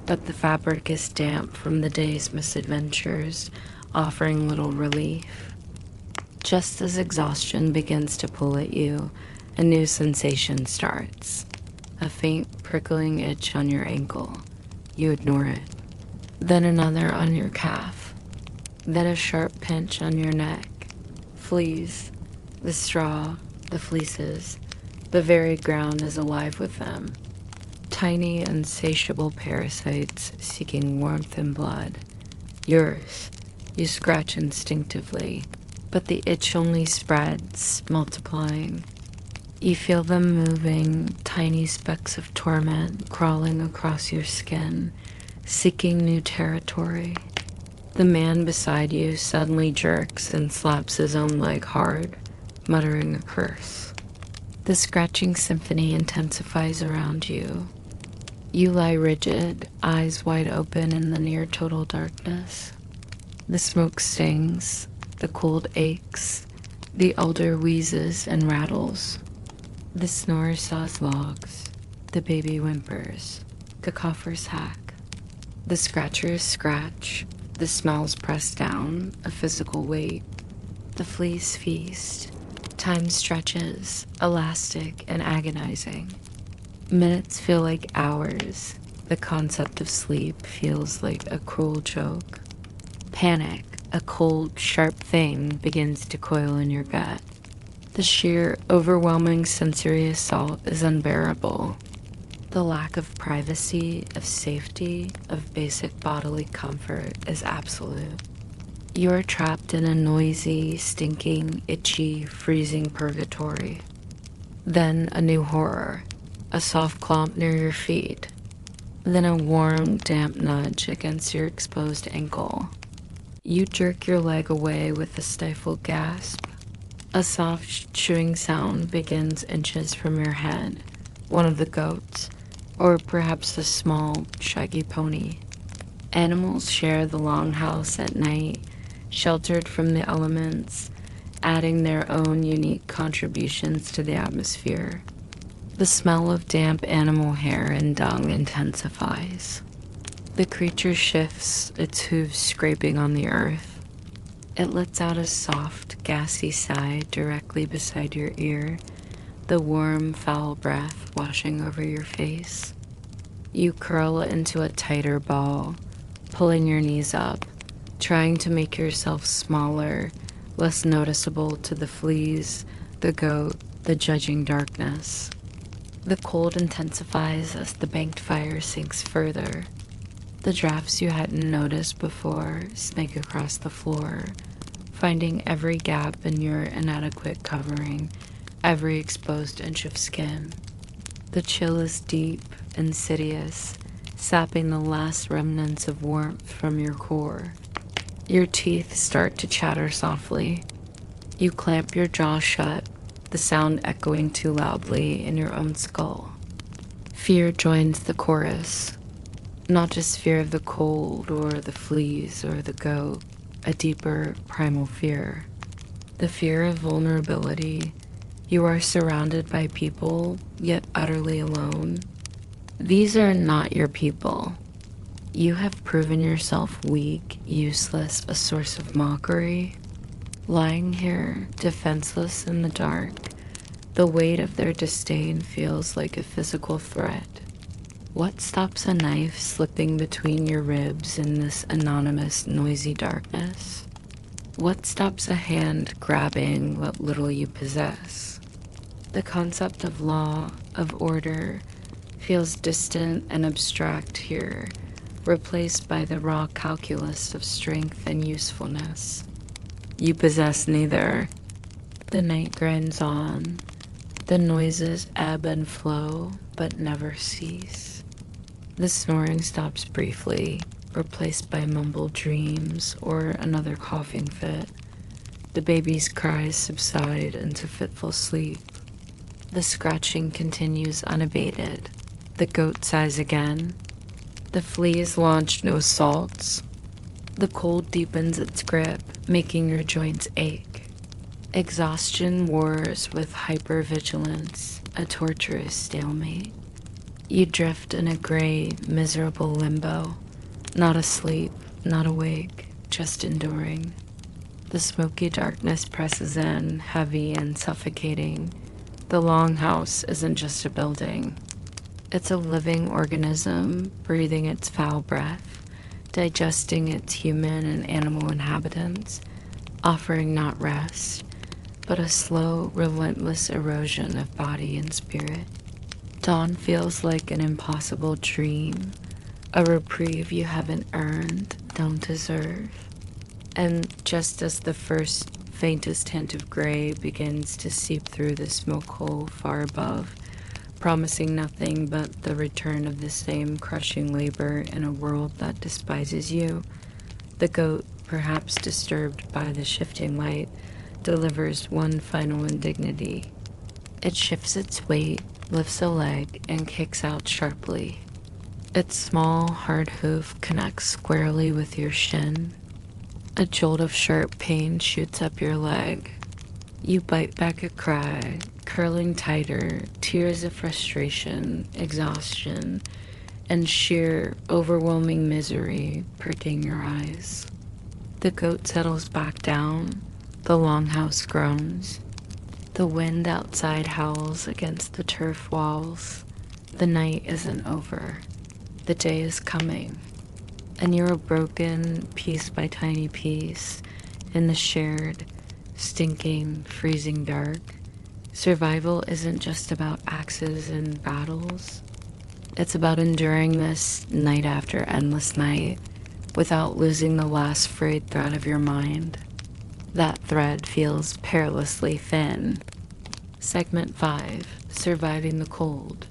A: but the fabric is damp from the day's misadventures, offering little relief. Just as exhaustion begins to pull at you, a new sensation starts. A faint prickling itch on your ankle. You ignore it. Then another on your calf. Then a sharp pinch on your neck. Fleas. The straw, the fleeces, the very ground is alive with them. Tiny, insatiable parasites seeking warmth and blood. Yours. You scratch instinctively, but the itch only spreads, multiplying. You feel them moving, tiny specks of torment crawling across your skin, seeking new territory. The man beside you suddenly jerks and slaps his own leg hard, muttering a curse. The scratching symphony intensifies around you. You lie rigid, eyes wide open in the near total darkness. The smoke stings, the cold aches, the elder wheezes and rattles. The snorer saws logs, the baby whimpers, the coffers hack. The scratchers scratch, the smells press down, a physical weight. The fleas feast. Time stretches, elastic and agonizing. Minutes feel like hours. The concept of sleep feels like a cruel joke. Panic, a cold, sharp thing, begins to coil in your gut. The sheer, overwhelming sensory assault is unbearable. The lack of privacy, of safety, of basic bodily comfort is absolute. You are trapped in a noisy, stinking, itchy, freezing purgatory. Then a new horror, a soft clomp near your feet. Then a warm, damp nudge against your exposed ankle. You jerk your leg away with a stifled gasp. A soft, chewing sound begins inches from your head. One of the goats, or perhaps a small, shaggy pony. Animals share the longhouse at night, sheltered from the elements, adding their own unique contributions to the atmosphere. The smell of damp animal hair and dung intensifies. The creature shifts, its hooves scraping on the earth. It lets out a soft, gassy sigh directly beside your ear, the warm, foul breath washing over your face. You curl into a tighter ball, pulling your knees up, trying to make yourself smaller, less noticeable to the fleas, the goat, the judging darkness. The cold intensifies as the banked fire sinks further. The drafts you hadn't noticed before snake across the floor, finding every gap in your inadequate covering, every exposed inch of skin. The chill is deep, insidious, sapping the last remnants of warmth from your core. Your teeth start to chatter softly. You clamp your jaw shut, the sound echoing too loudly in your own skull. Fear joins the chorus. Not just fear of the cold or the fleas or the goat, a deeper primal fear. The fear of vulnerability. You are surrounded by people, yet utterly alone. These are not your people. You have proven yourself weak, useless, a source of mockery. Lying here, defenseless in the dark, the weight of their disdain feels like a physical threat. What stops a knife slipping between your ribs in this anonymous, noisy darkness? What stops a hand grabbing what little you possess? The concept of law, of order, feels distant and abstract here, replaced by the raw calculus of strength and usefulness. You possess neither. The night grinds on. The noises ebb and flow, but never cease. The snoring stops briefly, replaced by mumbled dreams or another coughing fit. The baby's cries subside into fitful sleep. The scratching continues unabated. The goat sighs again. The fleas launch new assaults. The cold deepens its grip, making your joints ache. Exhaustion wars with hypervigilance, a torturous stalemate. You drift in a gray, miserable limbo, not asleep, not awake, just enduring. The smoky darkness presses in, heavy and suffocating. The longhouse isn't just a building. It's a living organism, breathing its foul breath, digesting its human and animal inhabitants, offering not rest, but a slow, relentless erosion of body and spirit. Dawn feels like an impossible dream, a reprieve you haven't earned, don't deserve. And just as the first, faintest hint of gray begins to seep through the smoke hole far above, promising nothing but the return of the same crushing labor in a world that despises you, the goat, perhaps disturbed by the shifting light, delivers one final indignity. It shifts its weight, lifts a leg, and kicks out sharply. Its small, hard hoof connects squarely with your shin. A jolt of sharp pain shoots up your leg. You bite back a cry, curling tighter, tears of frustration, exhaustion, and sheer, overwhelming misery pricking your eyes. The goat settles back down. The longhouse groans. The wind outside howls against the turf walls. The night isn't over. The day is coming. And you're broken piece by tiny piece in the shared, stinking, freezing dark. Survival isn't just about axes and battles. It's about enduring this night after endless night without losing the last frayed thread of your mind. That thread feels perilously thin. Segment 5, Surviving the Cold.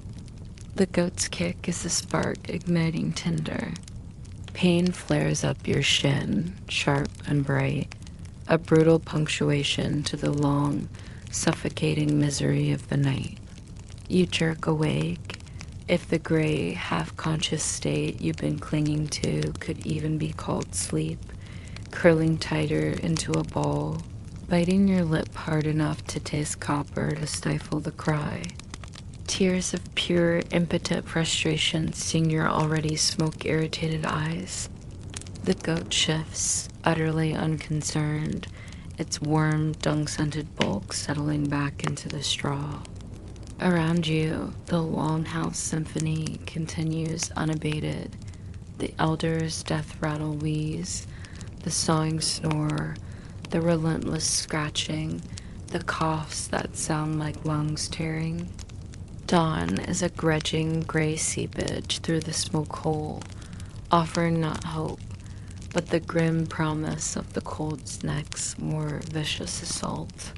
A: The goat's kick is a spark igniting tinder. Pain flares up your shin, sharp and bright, a brutal punctuation to the long, suffocating misery of the night. You jerk awake. If the gray, half-conscious state you've been clinging to could even be called sleep, curling tighter into a ball, biting your lip hard enough to taste copper to stifle the cry. Tears of pure, impotent frustration sting your already smoke-irritated eyes. The goat shifts, utterly unconcerned, its warm, dung-scented bulk settling back into the straw. Around you, the longhouse symphony continues unabated. The elders' death rattle wheeze, the sawing snore, the relentless scratching, the coughs that sound like lungs tearing. Dawn is a grudging gray seepage through the smoke hole, offering not hope, but the grim promise of the cold's next, more vicious assault.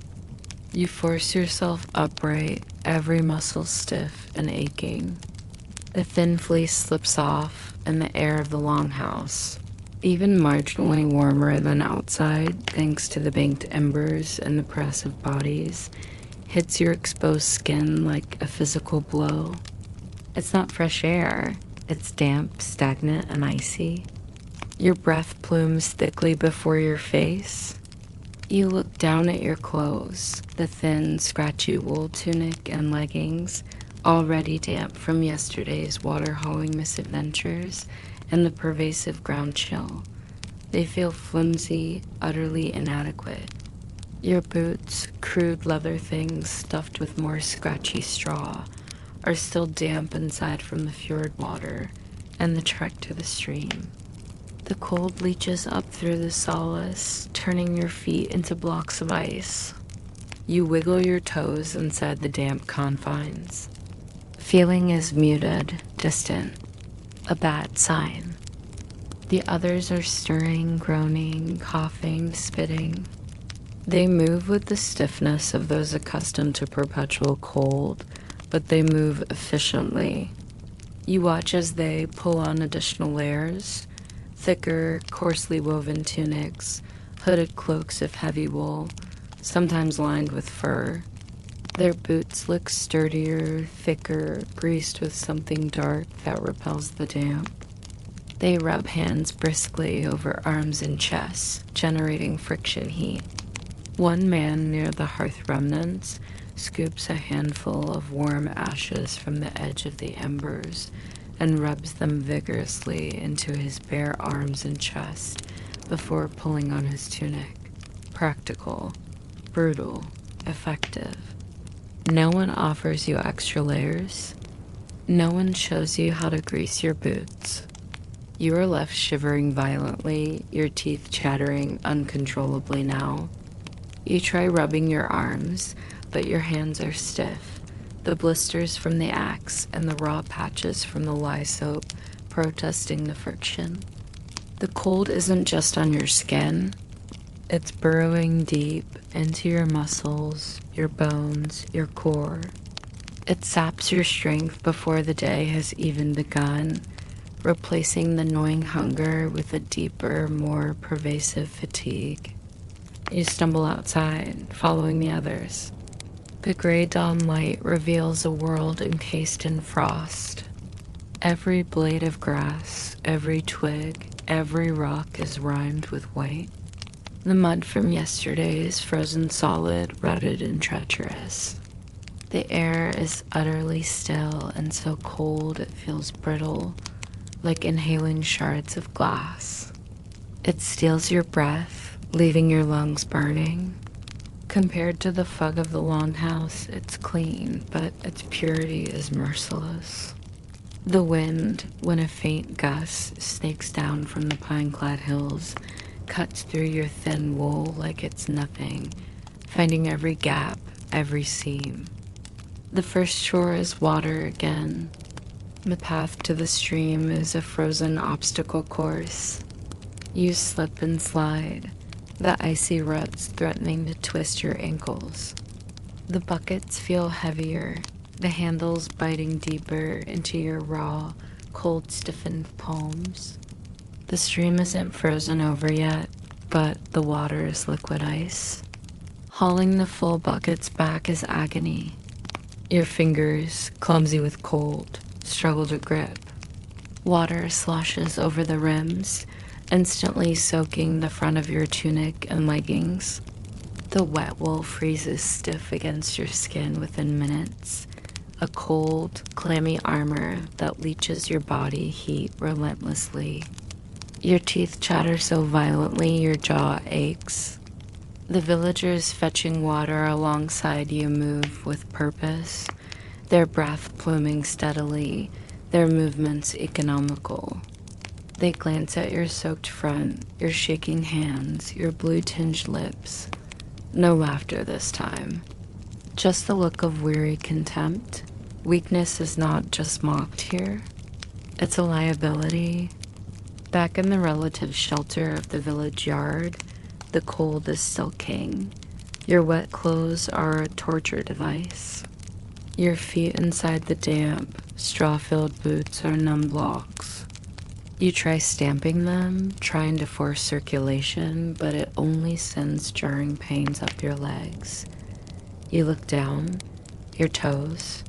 A: You force yourself upright, every muscle stiff and aching. The thin fleece slips off, and the air of the longhouse, even marginally warmer than outside thanks to the banked embers and the press of bodies, hits your exposed skin like a physical blow. It's not fresh air. It's damp, stagnant, and icy. Your breath plumes thickly before your face. You look down at your clothes, the thin, scratchy wool tunic and leggings, already damp from yesterday's water-hauling misadventures and the pervasive ground chill. They feel flimsy, utterly inadequate. Your boots, crude leather things stuffed with more scratchy straw, are still damp inside from the fjord water and the trek to the stream. The cold leaches up through the solace, turning your feet into blocks of ice. You wiggle your toes inside the damp confines. Feeling is muted, distant, a bad sign. The others are stirring, groaning, coughing, spitting. They move with the stiffness of those accustomed to perpetual cold, but they move efficiently. You watch as they pull on additional layers, thicker, coarsely woven tunics, hooded cloaks of heavy wool, sometimes lined with fur. Their boots look sturdier, thicker, greased with something dark that repels the damp. They rub hands briskly over arms and chests, generating friction heat. One man near the hearth remnants scoops a handful of warm ashes from the edge of the embers and rubs them vigorously into his bare arms and chest before pulling on his tunic. Practical, brutal, effective. No one offers you extra layers. No one shows you how to grease your boots. You are left shivering violently, your teeth chattering uncontrollably now. You try rubbing your arms, but your hands are stiff. The blisters from the axe and the raw patches from the lye soap protesting the friction. The cold isn't just on your skin. It's burrowing deep into your muscles, your bones, your core. It saps your strength before the day has even begun, replacing the gnawing hunger with a deeper, more pervasive fatigue. You stumble outside, following the others. The gray dawn light reveals a world encased in frost. Every blade of grass, every twig, every rock is rimed with white. The mud from yesterday is frozen solid, rutted, and treacherous. The air is utterly still and so cold it feels brittle, like inhaling shards of glass. It steals your breath, leaving your lungs burning. Compared to the fog of the longhouse, it's clean, but its purity is merciless. The wind, when a faint gust snakes down from the pine-clad hills, cuts through your thin wool like it's nothing, finding every gap, every seam. The first shore is water again. The path to the stream is a frozen obstacle course. You slip and slide, the icy ruts threatening to twist your ankles. The buckets feel heavier, the handles biting deeper into your raw, cold, stiffened palms. The stream isn't frozen over yet, but the water is liquid ice. Hauling the full buckets back is agony. Your fingers, clumsy with cold, struggle to grip. Water sloshes over the rims, instantly soaking the front of your tunic and leggings. The wet wool freezes stiff against your skin within minutes, a cold, clammy armor that leeches your body heat relentlessly. Your teeth chatter so violently your jaw aches. The villagers fetching water alongside you move with purpose, their breath pluming steadily, their movements economical. They glance at your soaked front, your shaking hands, your blue-tinged lips. No laughter this time. Just the look of weary contempt. Weakness is not just mocked here. It's a liability. Back in the relative shelter of the village yard, the cold is still king. Your wet clothes are a torture device. Your feet inside the damp, straw-filled boots are numb blocks. You try stamping them, trying to force circulation, but it only sends jarring pains up your legs. You look down, your toes.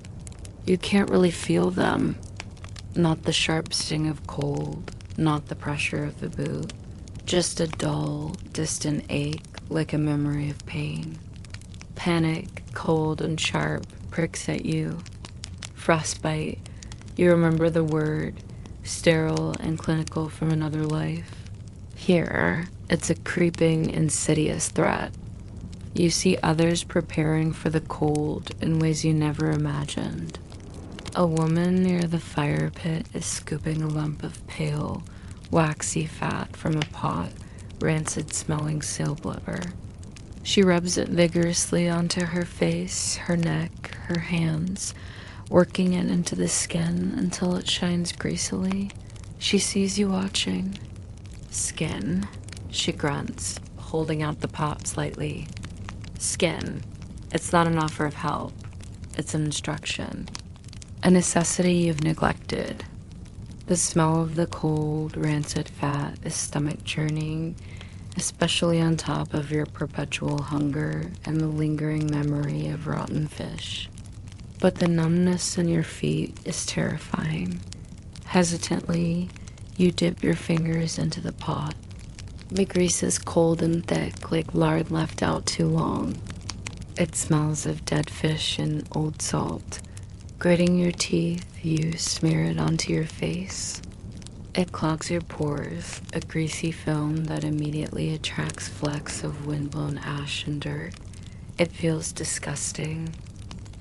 A: You can't really feel them. Not the sharp sting of cold, not the pressure of the boot. Just a dull, distant ache like a memory of pain. Panic, cold and sharp, pricks at you. Frostbite, you remember the word, sterile and clinical from another life. Here, it's a creeping, insidious threat. You see others preparing for the cold in ways you never imagined. A woman near the fire pit is scooping a lump of pale, waxy fat from a pot, rancid-smelling seal blubber. She rubs it vigorously onto her face, her neck, her hands, working it into the skin until it shines greasily. She sees you watching. Skin, she grunts, holding out the pot slightly. Skin. It's not an offer of help. It's an instruction. A necessity you've neglected. The smell of the cold, rancid fat is stomach-churning, especially on top of your perpetual hunger and the lingering memory of rotten fish. But the numbness in your feet is terrifying. Hesitantly, you dip your fingers into the pot. The grease is cold and thick, like lard left out too long. It smells of dead fish and old salt. Gritting your teeth, you smear it onto your face. It clogs your pores, a greasy film that immediately attracts flecks of windblown ash and dirt. It feels disgusting.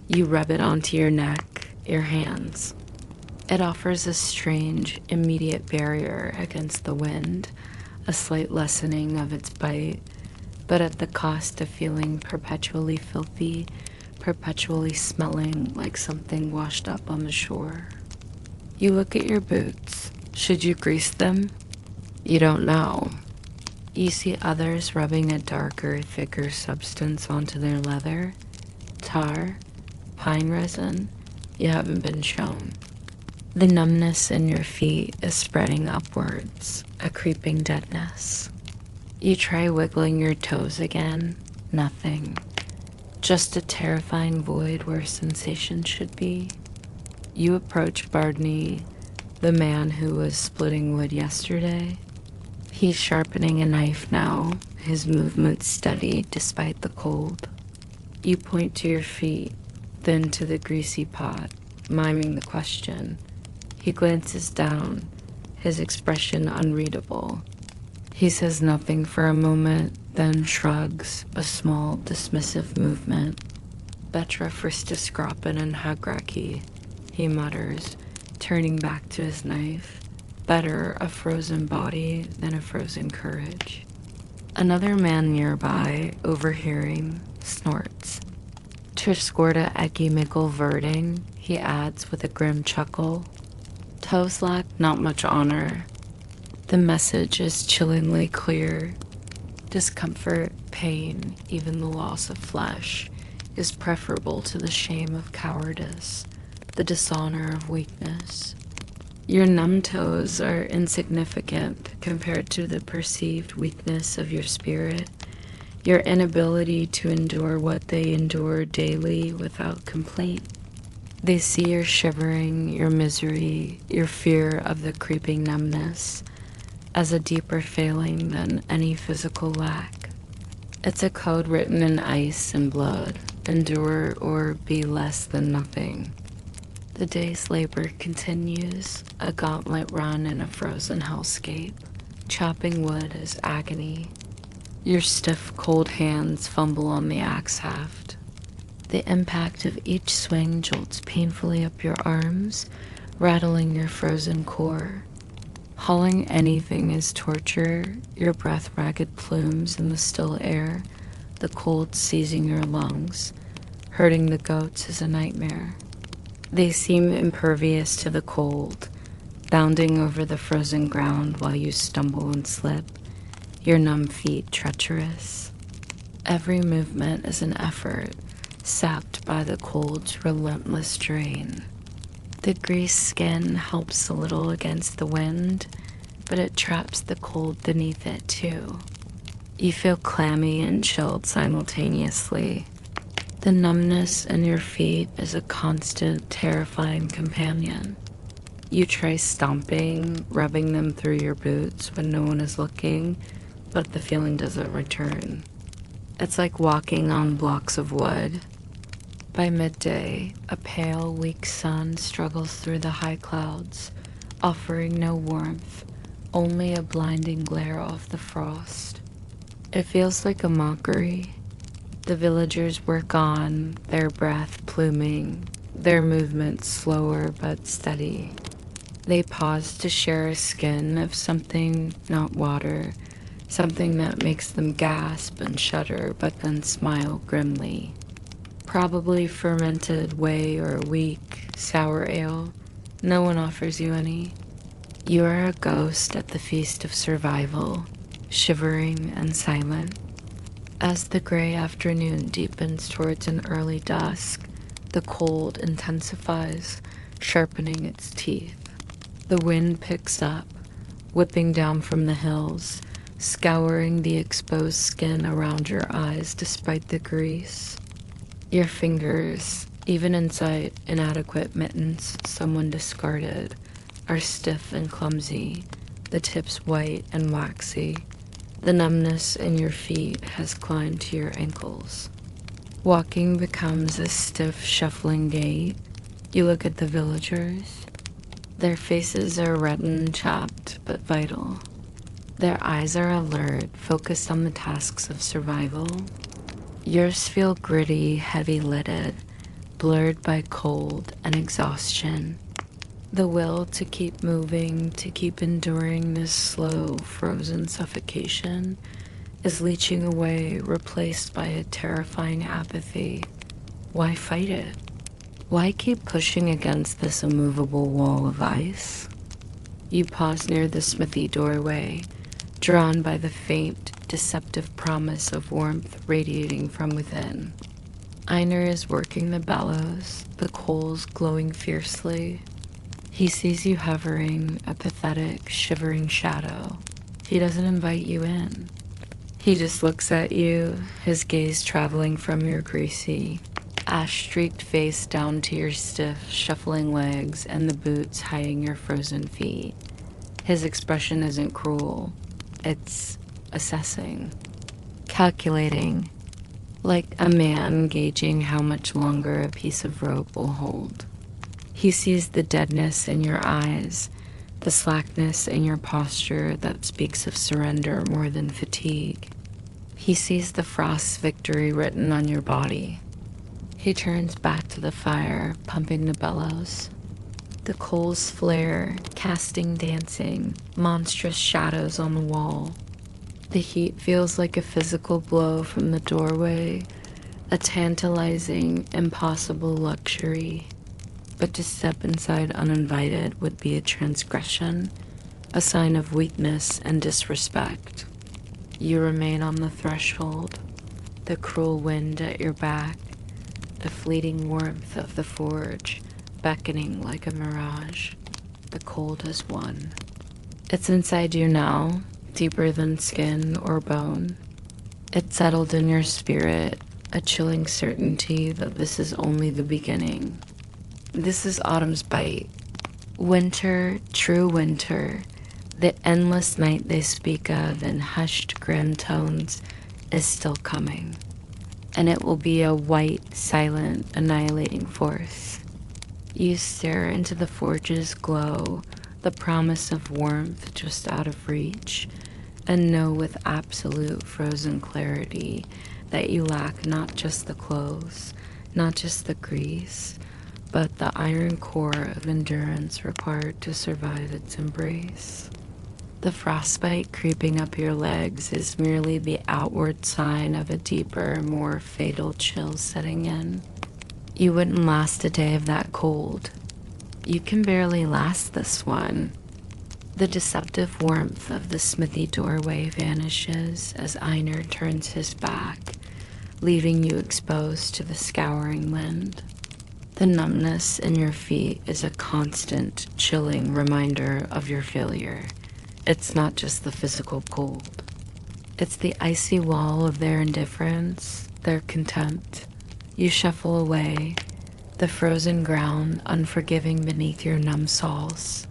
A: You rub it onto your neck, your hands. It offers a strange, immediate barrier against the wind, a slight lessening of its bite, but at the cost of feeling perpetually filthy, perpetually smelling like something washed up on the shore. You look at your boots. Should you grease them? You don't know. You see others rubbing a darker, thicker substance onto their leather. Tar, pine resin. You haven't been shown. The numbness in your feet is spreading upwards, a creeping deadness. You try wiggling your toes again. Nothing. Just a terrifying void where sensation should be. You approach Bardney, The man who was splitting wood yesterday? He's sharpening a knife now, his movements steady despite the cold. You point to your feet, then to the greasy pot, miming the question. He glances down, his expression unreadable. He says nothing for a moment, then shrugs, a small, dismissive movement. Betra fristiskrapen and hagraki, he mutters, turning back to his knife. Better a frozen body than a frozen courage. Another man nearby, overhearing, snorts. Triskorda eki mikkel verding, he adds with a grim chuckle. Toslak not much honor. The message is chillingly clear. Discomfort, pain, even the loss of flesh, is preferable to the shame of cowardice, the dishonor of weakness. Your numb toes are insignificant compared to the perceived weakness of your spirit, your inability to endure what they endure daily without complaint. They see your shivering, your misery, your fear of the creeping numbness as a deeper failing than any physical lack. It's a code written in ice and blood, endure or be less than nothing. The day's labor continues, a gauntlet run in a frozen hellscape. Chopping wood is agony. Your stiff, cold hands fumble on the axe haft. The impact of each swing jolts painfully up your arms, rattling your frozen core. Hauling anything is torture, your breath ragged plumes in the still air, the cold seizing your lungs. Herding the goats is a nightmare. They seem impervious to the cold, bounding over the frozen ground while you stumble and slip, your numb feet treacherous. Every movement is an effort, sapped by the cold's relentless drain. The greased skin helps a little against the wind, but it traps the cold beneath it too. You feel clammy and chilled simultaneously. The numbness in your feet is a constant, terrifying companion. You try stomping, rubbing them through your boots when no one is looking, but the feeling doesn't return. It's like walking on blocks of wood. By midday, a pale, weak sun struggles through the high clouds, offering no warmth, only a blinding glare off the frost. It feels like a mockery. The villagers work on, their breath pluming, their movements slower but steady. They pause to share a skin of something, not water, something that makes them gasp and shudder but then smile grimly. Probably fermented whey or weak, sour ale. No one offers you any. You are a ghost at the feast of survival, shivering and silent. As the gray afternoon deepens towards an early dusk, the cold intensifies, sharpening its teeth. The wind picks up, whipping down from the hills, scouring the exposed skin around your eyes despite the grease. Your fingers, even inside inadequate mittens someone discarded, are stiff and clumsy, the tips white and waxy. The numbness in your feet has climbed to your ankles. Walking becomes a stiff, shuffling gait. You look at the villagers. Their faces are reddened, chapped, but vital. Their eyes are alert, focused on the tasks of survival. Yours feel gritty, heavy-lidded, blurred by cold and exhaustion. The will to keep moving, to keep enduring this slow, frozen suffocation is leaching away, replaced by a terrifying apathy. Why fight it? Why keep pushing against this immovable wall of ice? You pause near the smithy doorway, drawn by the faint, deceptive promise of warmth radiating from within. Einar is working the bellows, the coals glowing fiercely. He sees you hovering, a pathetic, shivering shadow. He doesn't invite you in. He just looks at you, his gaze traveling from your greasy, ash-streaked face down to your stiff, shuffling legs and the boots hiding your frozen feet. His expression isn't cruel. It's assessing, calculating, like a man gauging how much longer a piece of rope will hold. He sees the deadness in your eyes, the slackness in your posture that speaks of surrender more than fatigue. He sees the frost's victory written on your body. He turns back to the fire, pumping the bellows. The coals flare, casting dancing, monstrous shadows on the wall. The heat feels like a physical blow from the doorway, a tantalizing, impossible luxury. But to step inside uninvited would be a transgression, a sign of weakness and disrespect. You remain on the threshold, the cruel wind at your back, the fleeting warmth of the forge beckoning like a mirage. The cold has won. It's inside you now, deeper than skin or bone. It's settled in your spirit, a chilling certainty that this is only the beginning. This is autumn's bite. Winter, true winter, the endless night they speak of in hushed grim tones is still coming. And it will be a white, silent, annihilating force. You stare into the forge's glow, the promise of warmth just out of reach, and know with absolute frozen clarity that you lack not just the clothes, not just the grease, but the iron core of endurance required to survive its embrace. The frostbite creeping up your legs is merely the outward sign of a deeper, more fatal chill setting in. You wouldn't last a day of that cold. You can barely last this one. The deceptive warmth of the smithy doorway vanishes as Einar turns his back, leaving you exposed to the scouring wind. The numbness in your feet is a constant, chilling reminder of your failure. It's not just the physical cold. It's the icy wall of their indifference, their contempt. You shuffle away, the frozen ground unforgiving beneath your numb soles.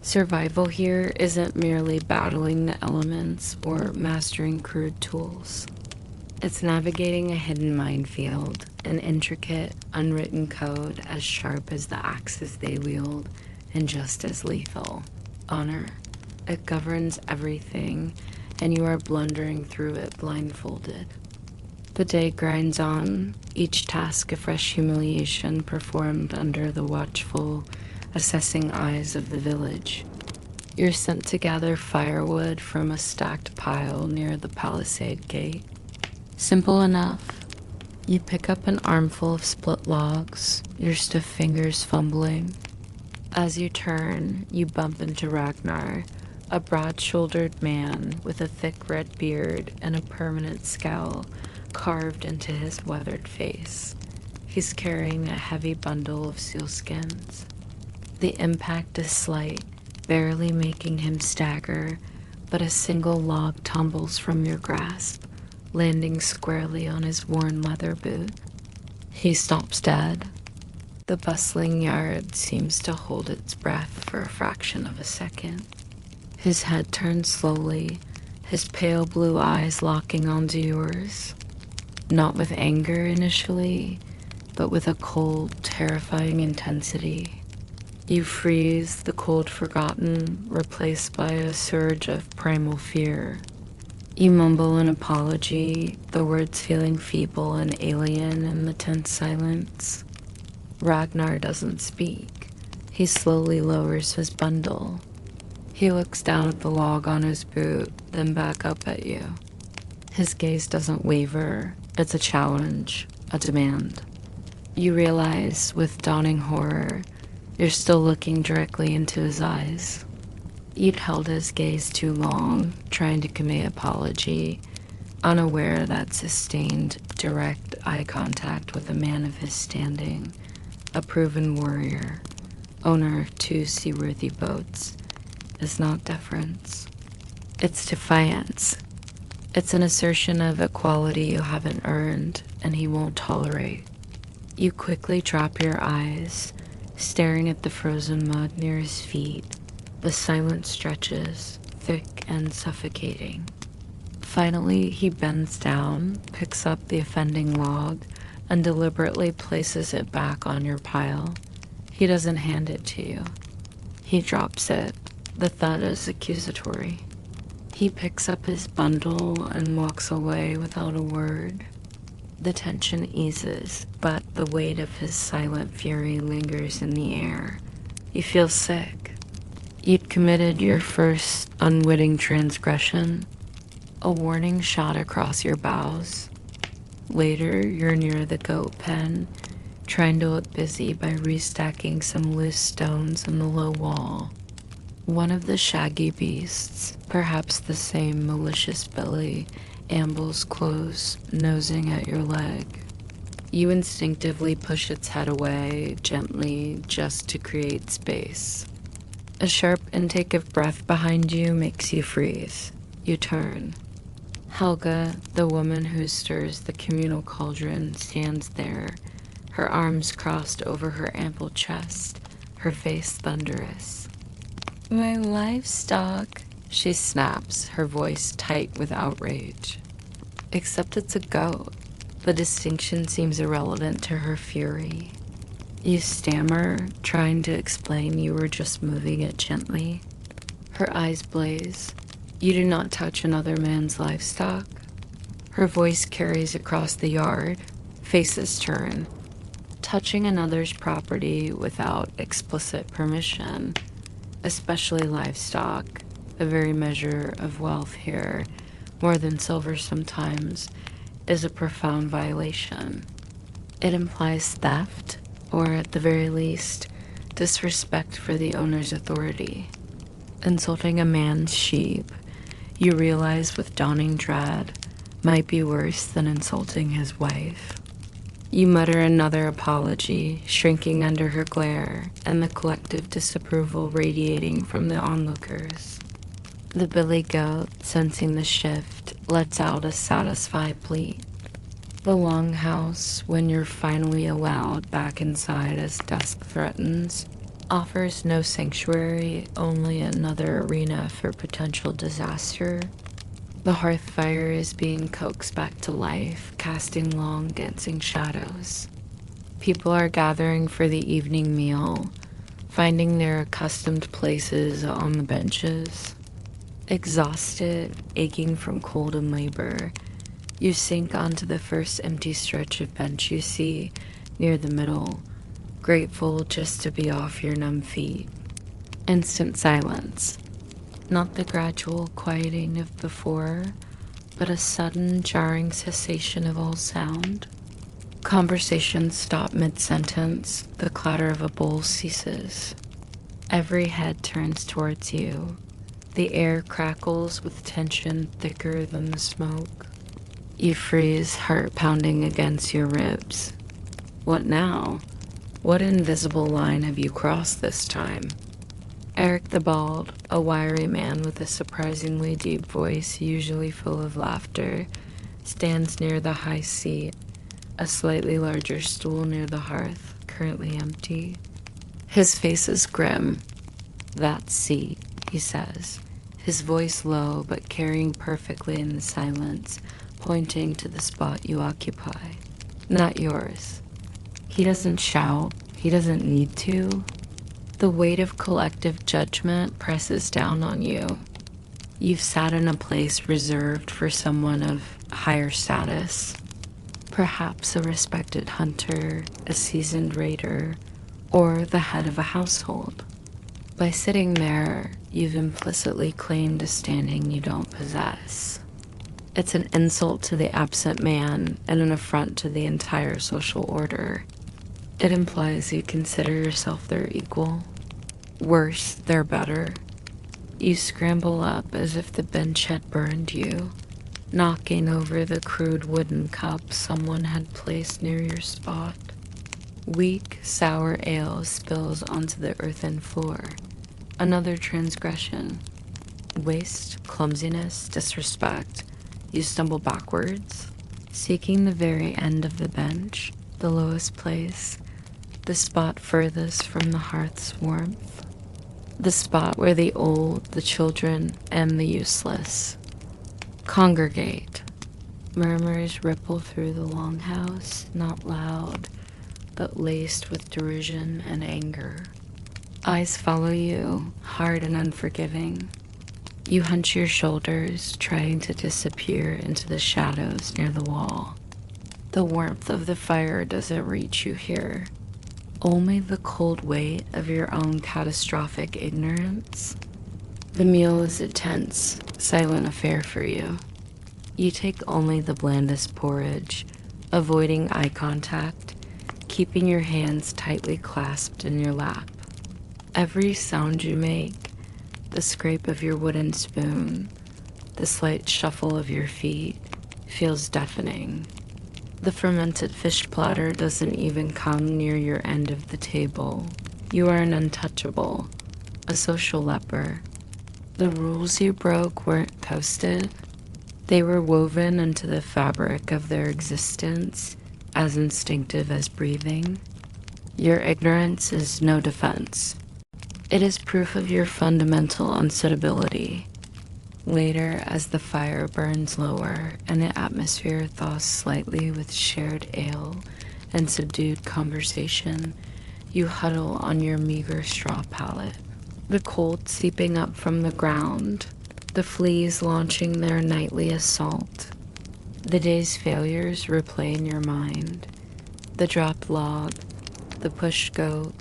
A: Survival here isn't merely battling the elements or mastering crude tools. It's navigating a hidden minefield, an intricate, unwritten code as sharp as the axes they wield and just as lethal. Honor. It governs everything, and you are blundering through it blindfolded. The day grinds on, each task a fresh humiliation performed under the watchful, assessing eyes of the village. You're sent to gather firewood from a stacked pile near the palisade gate. Simple enough. You pick up an armful of split logs, your stiff fingers fumbling. As you turn, you bump into Ragnar, a broad-shouldered man with a thick red beard and a permanent scowl carved into his weathered face. He's carrying a heavy bundle of sealskins. The impact is slight, barely making him stagger, but a single log tumbles from your grasp, landing squarely on his worn leather boot. He stops dead. The bustling yard seems to hold its breath for a fraction of a second. His head turns slowly, his pale blue eyes locking onto yours. Not with anger initially, but with a cold, terrifying intensity. You freeze, the cold forgotten, replaced by a surge of primal fear. You mumble an apology, the words feeling feeble and alien in the tense silence. Ragnar doesn't speak. He slowly lowers his bundle. He looks down at the log on his boot, then back up at you. His gaze doesn't waver. It's a challenge, a demand. You realize, with dawning horror, you're still looking directly into his eyes. You'd held his gaze too long, trying to convey apology, unaware that sustained, direct eye contact with a man of his standing, a proven warrior, owner of 2 seaworthy boats, is not deference. It's defiance. It's an assertion of equality you haven't earned and he won't tolerate. You quickly drop your eyes, staring at the frozen mud near his feet. The silence stretches, thick and suffocating. Finally, he bends down, picks up the offending log, and deliberately places it back on your pile. He doesn't hand it to you. He drops it. The thud is accusatory. He picks up his bundle and walks away without a word. The tension eases, but the weight of his silent fury lingers in the air. You feel sick. You'd committed your first unwitting transgression, a warning shot across your bows. Later, you're near the goat pen, trying to look busy by restacking some loose stones in the low wall. One of the shaggy beasts, perhaps the same malicious Billy, ambles close, nosing at your leg. You instinctively push its head away, gently, just to create space. A sharp intake of breath behind you makes you freeze. You turn. Helga, the woman who stirs the communal cauldron, stands there, her arms crossed over her ample chest, her face thunderous. "My livestock," she snaps, her voice tight with outrage. Except it's a goat. The distinction seems irrelevant to her fury. You stammer, trying to explain you were just moving it gently. Her eyes blaze. "You do not touch another man's livestock." Her voice carries across the yard. Faces turn. Touching another's property without explicit permission, especially livestock, the very measure of wealth here, more than silver sometimes, is a profound violation. It implies theft, or at the very least, disrespect for the owner's authority. Insulting a man's sheep, you realize with dawning dread, might be worse than insulting his wife. You mutter another apology, shrinking under her glare, and the collective disapproval radiating from the onlookers. The billy goat, sensing the shift, lets out a satisfied bleat. The longhouse, when you're finally allowed back inside as dusk threatens, offers no sanctuary, only another arena for potential disaster. The hearth fire is being coaxed back to life, casting long dancing shadows. People are gathering for the evening meal, finding their accustomed places on the benches. Exhausted, aching from cold and labor, you sink onto the first empty stretch of bench you see near the middle, grateful just to be off your numb feet. Instant silence. Not the gradual quieting of before, but a sudden jarring cessation of all sound. Conversations stop mid-sentence, the clatter of a bowl ceases. Every head turns towards you. The air crackles with tension thicker than the smoke. You freeze, heart pounding against your ribs. What now? What invisible line have you crossed this time? Eric the Bald, a wiry man with a surprisingly deep voice, usually full of laughter, stands near the high seat, a slightly larger stool near the hearth, currently empty. His face is grim. "That seat," he says, his voice low but carrying perfectly in the silence, pointing to the spot you occupy. "Not yours." He doesn't shout. He doesn't need to. The weight of collective judgment presses down on you. You've sat in a place reserved for someone of higher status, perhaps a respected hunter, a seasoned raider, or the head of a household. By sitting there, you've implicitly claimed a standing you don't possess. It's an insult to the absent man and an affront to the entire social order. It implies you consider yourself their equal. Worse, their better. You scramble up as if the bench had burned you, knocking over the crude wooden cup someone had placed near your spot. Weak, sour ale spills onto the earthen floor. Another transgression. Waste, clumsiness, disrespect. You stumble backwards, seeking the very end of the bench, the lowest place, the spot furthest from the hearth's warmth, the spot where the old, the children, and the useless congregate. Murmurs ripple through the longhouse, not loud, but laced with derision and anger. Eyes follow you, hard and unforgiving. You hunch your shoulders, trying to disappear into the shadows near the wall. The warmth of the fire doesn't reach you here. Only the cold weight of your own catastrophic ignorance. The meal is a tense, silent affair for you. You take only the blandest porridge, avoiding eye contact, keeping your hands tightly clasped in your lap. Every sound you make, the scrape of your wooden spoon, the slight shuffle of your feet, feels deafening. The fermented fish platter doesn't even come near your end of the table. You are an untouchable, a social leper. The rules you broke weren't posted. They were woven into the fabric of their existence, as instinctive as breathing. Your ignorance is no defense. It is proof of your fundamental unsuitability. Later, as the fire burns lower and the atmosphere thaws slightly with shared ale and subdued conversation, you huddle on your meager straw pallet. The cold seeping up from the ground, the fleas launching their nightly assault. The day's failures replay in your mind. The dropped log, the pushed goat,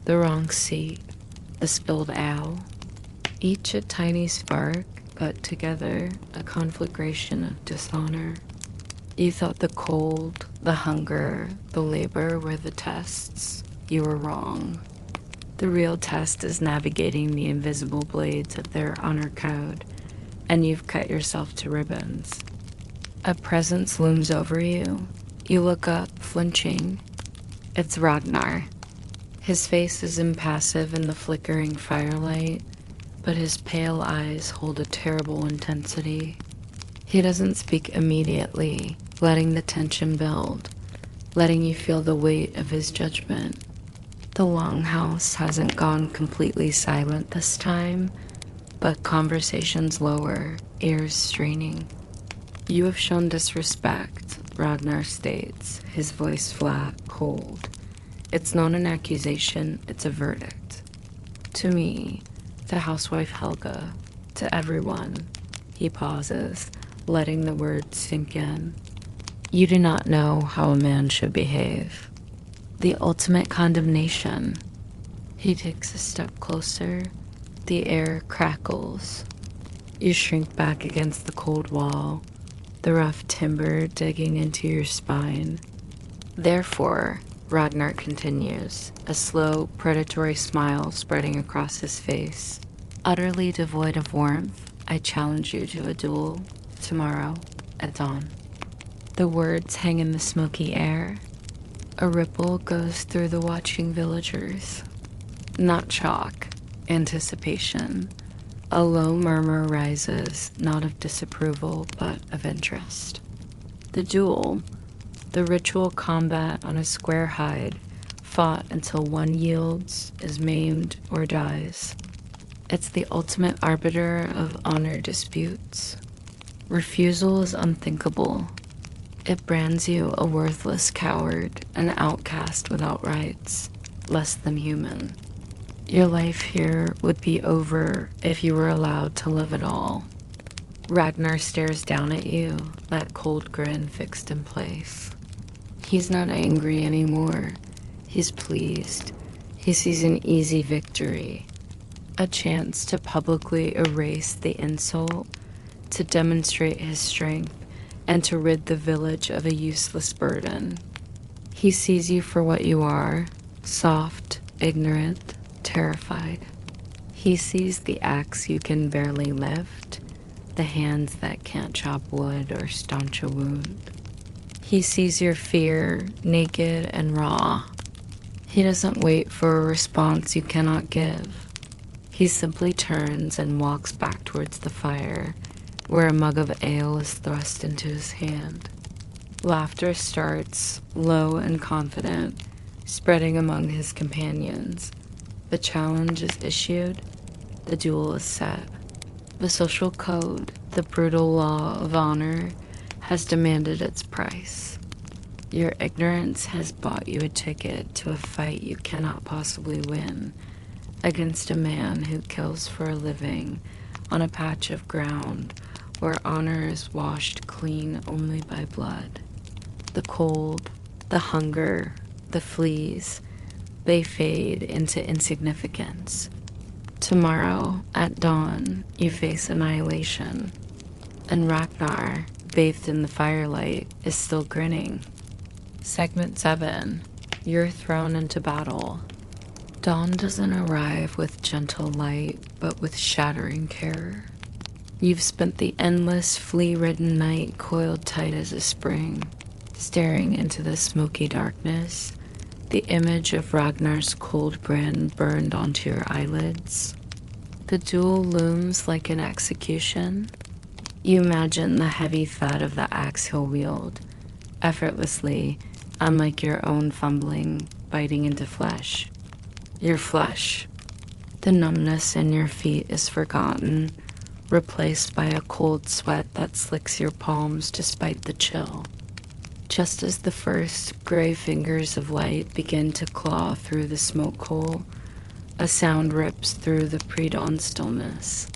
A: the wrong seat, the spilled ale. Each a tiny spark, but together a conflagration of dishonor. You thought the cold, the hunger, the labor were the tests. You were wrong. The real test is navigating the invisible blades of their honor code, and you've cut yourself to ribbons. A presence looms over you. You look up, flinching. It's Ragnar. His face is impassive in the flickering firelight, but his pale eyes hold a terrible intensity. He doesn't speak immediately, letting the tension build, letting you feel the weight of his judgment. The longhouse hasn't gone completely silent this time, but conversations lower, ears straining. You have shown disrespect, Ragnar states, his voice flat, cold. It's not an accusation, it's a verdict. To me, to housewife Helga, to everyone. He pauses, letting the words sink in. You do not know how a man should behave. The ultimate condemnation. He takes a step closer. The air crackles. You shrink back against the cold wall, the rough timber digging into your spine. Therefore, Ragnar continues, a slow, predatory smile spreading across his face. Utterly devoid of warmth, I challenge you to a duel tomorrow at dawn. The words hang in the smoky air. A ripple goes through the watching villagers. Not shock, anticipation. A low murmur rises, not of disapproval, but of interest. The duel, the ritual combat on a square hide, fought until one yields, is maimed, or dies. It's the ultimate arbiter of honor disputes. Refusal is unthinkable. It brands you a worthless coward, an outcast without rights, less than human. Your life here would be over if you were allowed to live at all. Ragnar stares down at you, that cold grin fixed in place. He's not angry anymore. He's pleased. He sees an easy victory, a chance to publicly erase the insult, to demonstrate his strength, and to rid the village of a useless burden. He sees you for what you are, soft, ignorant, terrified. He sees the axe you can barely lift, the hands that can't chop wood or staunch a wound. He sees your fear, naked and raw. He doesn't wait for a response you cannot give. He simply turns and walks back towards the fire, where a mug of ale is thrust into his hand. Laughter starts, low and confident, spreading among his companions. The challenge is issued, the duel is set. The social code, the brutal law of honor, has demanded its price. Your ignorance has bought you a ticket to a fight you cannot possibly win against a man who kills for a living on a patch of ground where honor is washed clean only by blood. The cold, the hunger, the fleas, they fade into insignificance. Tomorrow, at dawn, you face annihilation, and Ragnar, bathed in the firelight, is still grinning. Segment 7. You're thrown into battle. Dawn doesn't arrive with gentle light, but with shattering terror. You've spent the endless, flea-ridden night coiled tight as a spring, staring into the smoky darkness, the image of Ragnar's cold brand burned onto your eyelids. The duel looms like an execution. You imagine the heavy thud of the axe he'll wield, effortlessly, unlike your own fumbling, biting into flesh. Your flesh. The numbness in your feet is forgotten, replaced by a cold sweat that slicks your palms despite the chill. Just as the first gray fingers of light begin to claw through the smoke hole, a sound rips through the pre-dawn stillness.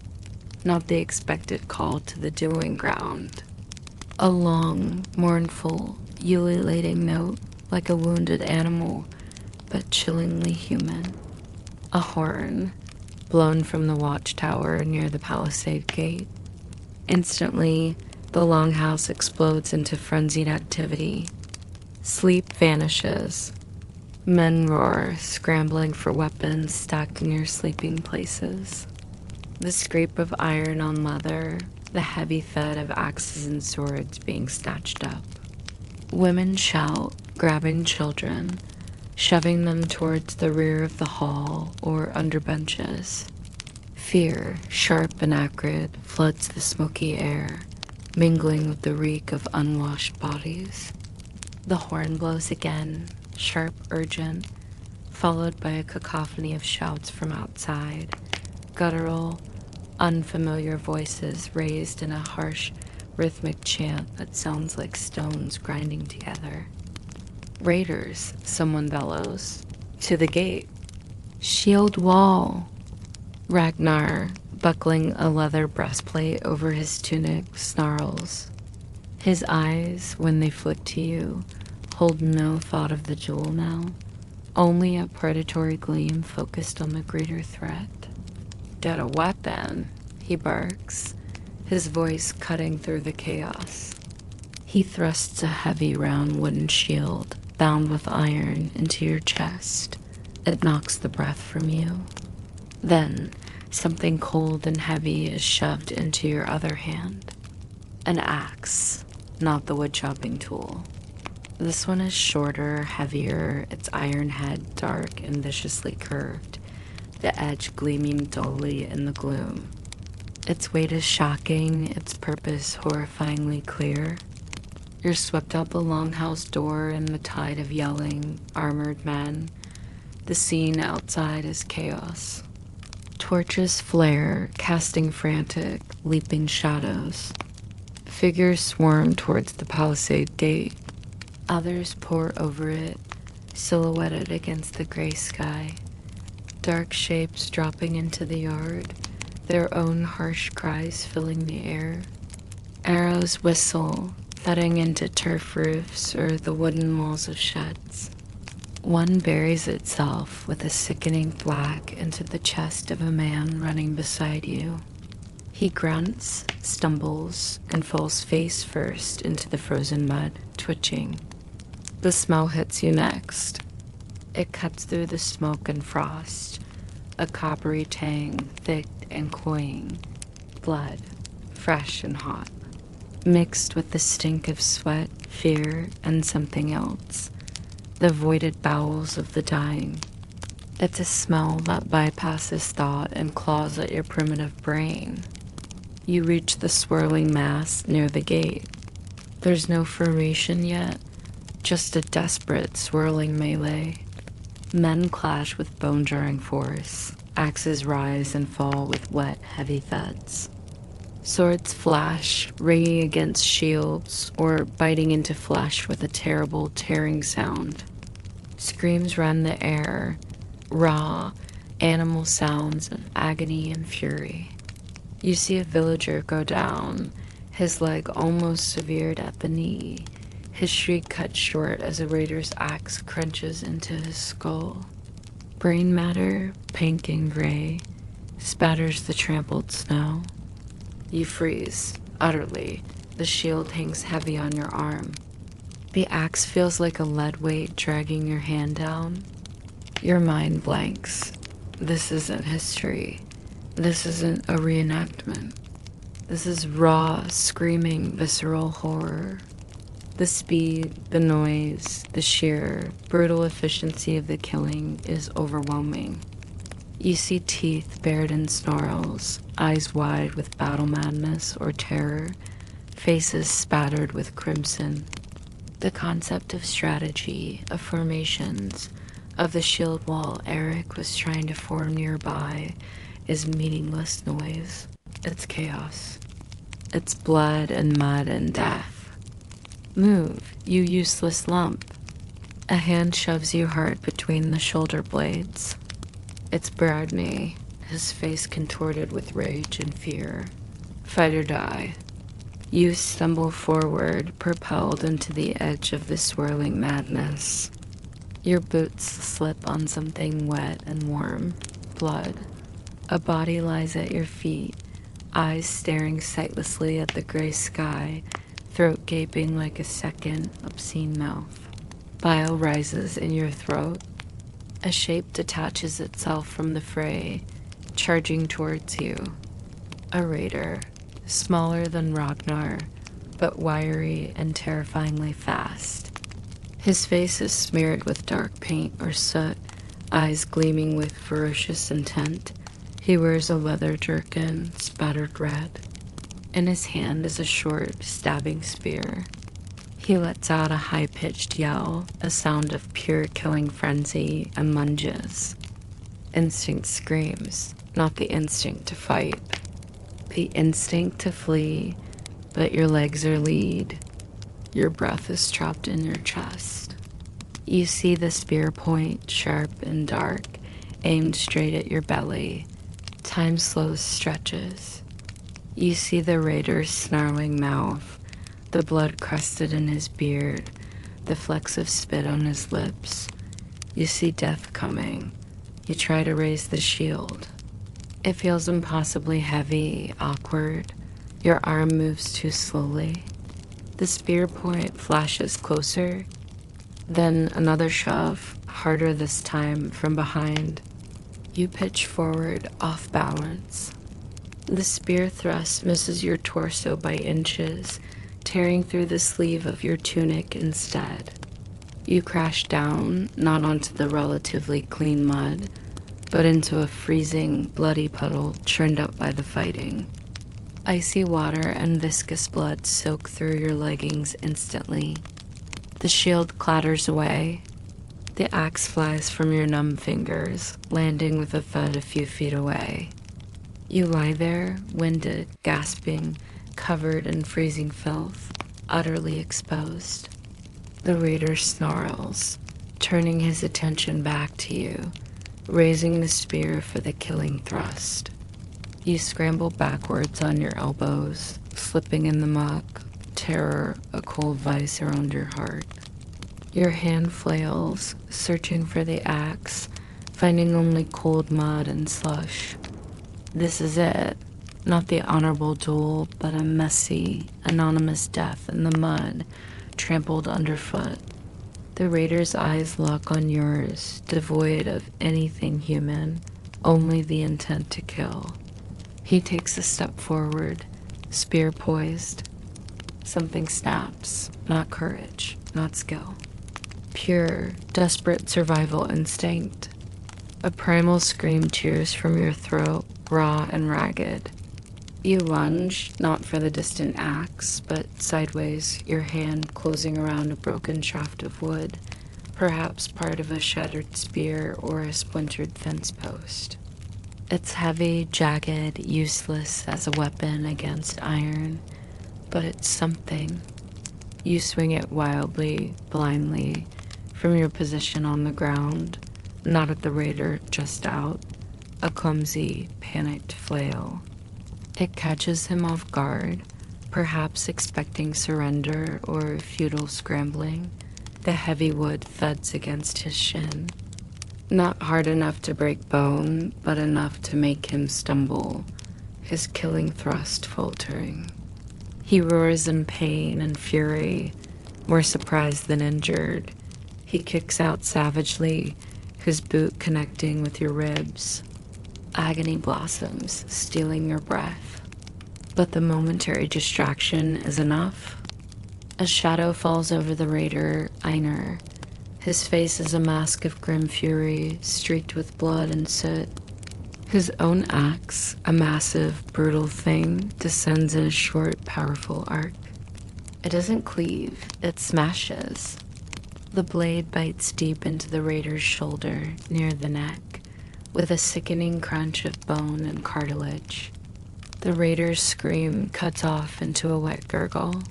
A: Not the expected call to the dueling ground. A long, mournful, ululating note like a wounded animal, but chillingly human. A horn, blown from the watchtower near the palisade gate. Instantly, the longhouse explodes into frenzied activity. Sleep vanishes. Men roar, scrambling for weapons stacked in your sleeping places. The scrape of iron on leather, the heavy thud of axes and swords being snatched up. Women shout, grabbing children, shoving them towards the rear of the hall or under benches. Fear, sharp and acrid, floods the smoky air, mingling with the reek of unwashed bodies. The horn blows again, sharp, urgent, followed by a cacophony of shouts from outside, guttural, unfamiliar voices raised in a harsh, rhythmic chant that sounds like stones grinding together. Raiders, someone bellows. To the gate. Shield wall. Ragnar, buckling a leather breastplate over his tunic, snarls. His eyes, when they flick to you, hold no thought of the duel now, only a predatory gleam focused on the greater threat. Get a weapon, he barks, his voice cutting through the chaos. He thrusts a heavy round wooden shield, bound with iron, into your chest. It knocks the breath from you. Then, something cold and heavy is shoved into your other hand. An axe, not the wood-chopping tool. This one is shorter, heavier, its iron head dark and viciously curved, the edge gleaming dully in the gloom. Its weight is shocking, its purpose horrifyingly clear. You're swept out the longhouse door in the tide of yelling, armored men. The scene outside is chaos. Torches flare, casting frantic, leaping shadows. Figures swarm towards the palisade gate. Others pour over it, silhouetted against the gray sky. Dark shapes dropping into the yard, their own harsh cries filling the air. Arrows whistle, thudding into turf roofs or the wooden walls of sheds. One buries itself with a sickening thwack into the chest of a man running beside you. He grunts, stumbles, and falls face first into the frozen mud, twitching. The smell hits you next. It cuts through the smoke and frost, a coppery tang, thick and cloying. Blood, fresh and hot, mixed with the stink of sweat, fear, and something else. The voided bowels of the dying. It's a smell that bypasses thought and claws at your primitive brain. You reach the swirling mass near the gate. There's no formation yet, just a desperate, swirling melee. Men clash with bone-jarring force. Axes rise and fall with wet, heavy thuds. Swords flash, ringing against shields, or biting into flesh with a terrible, tearing sound. Screams rend the air, raw, animal sounds of agony and fury. You see a villager go down, his leg almost severed at the knee, his shriek cut short as a raider's axe crunches into his skull. Brain matter, pink and gray, spatters the trampled snow. You freeze, utterly. The shield hangs heavy on your arm. The axe feels like a lead weight dragging your hand down. Your mind blanks. This isn't history. This isn't a reenactment. This is raw, screaming, visceral horror. The speed, the noise, the sheer, brutal efficiency of the killing is overwhelming. You see teeth bared in snarls, eyes wide with battle madness or terror, faces spattered with crimson. The concept of strategy, of formations, of the shield wall Eric was trying to form nearby is meaningless noise. It's chaos. It's blood and mud and death. Move, you useless lump. A hand shoves you hard between the shoulder blades. It's Bradney, his face contorted with rage and fear. Fight or die. You stumble forward, propelled into the edge of the swirling madness. Your boots slip on something wet and warm. Blood. A body lies at your feet, eyes staring sightlessly at the gray sky, throat gaping like a second, obscene mouth. Bile rises in your throat. A shape detaches itself from the fray, charging towards you. A raider, smaller than Ragnar, but wiry and terrifyingly fast. His face is smeared with dark paint or soot, eyes gleaming with ferocious intent. He wears a leather jerkin, spattered red. In his hand is a short, stabbing spear. He lets out a high-pitched yell, a sound of pure killing frenzy, and lunges. Instinct screams, not the instinct to fight. The instinct to flee, but your legs are lead. Your breath is trapped in your chest. You see the spear point, sharp and dark, aimed straight at your belly. Time slows stretches. You see the raider's snarling mouth, the blood crusted in his beard, the flecks of spit on his lips. You see death coming. You try to raise the shield. It feels impossibly heavy, awkward. Your arm moves too slowly. The spear point flashes closer. Then another shove, harder this time, from behind. You pitch forward, off balance. The spear thrust misses your torso by inches, tearing through the sleeve of your tunic instead. You crash down, not onto the relatively clean mud, but into a freezing, bloody puddle churned up by the fighting. Icy water and viscous blood soak through your leggings instantly. The shield clatters away. The axe flies from your numb fingers, landing with a thud a few feet away. You lie there, winded, gasping, covered in freezing filth, utterly exposed. The raider snarls, turning his attention back to you, raising the spear for the killing thrust. You scramble backwards on your elbows, slipping in the muck, terror a cold vice around your heart. Your hand flails, searching for the axe, finding only cold mud and slush. This is it. Not the honorable duel, but a messy, anonymous death in the mud, trampled underfoot. The raider's eyes lock on yours, devoid of anything human, only the intent to kill. He takes a step forward, spear poised. Something snaps, not courage, not skill. Pure, desperate survival instinct. A primal scream cheers from your throat, raw and ragged. You lunge, not for the distant axe, but sideways, your hand closing around a broken shaft of wood, perhaps part of a shattered spear or a splintered fence post. It's heavy, jagged, useless as a weapon against iron, but it's something. You swing it wildly, blindly, from your position on the ground, not at the raider, just out, a clumsy, panicked flail. It catches him off guard, perhaps expecting surrender or futile scrambling. The heavy wood thuds against his shin. Not hard enough to break bone, but enough to make him stumble, his killing thrust faltering. He roars in pain and fury, more surprised than injured. He kicks out savagely, his boot connecting with your ribs. Agony blossoms, stealing your breath. But the momentary distraction is enough. A shadow falls over the raider, Einar. His face is a mask of grim fury, streaked with blood and soot. His own axe, a massive, brutal thing, descends in a short, powerful arc. It doesn't cleave, it smashes. The blade bites deep into the raider's shoulder, near the neck, with a sickening crunch of bone and cartilage. The raider's scream cuts off into a wet gurgle.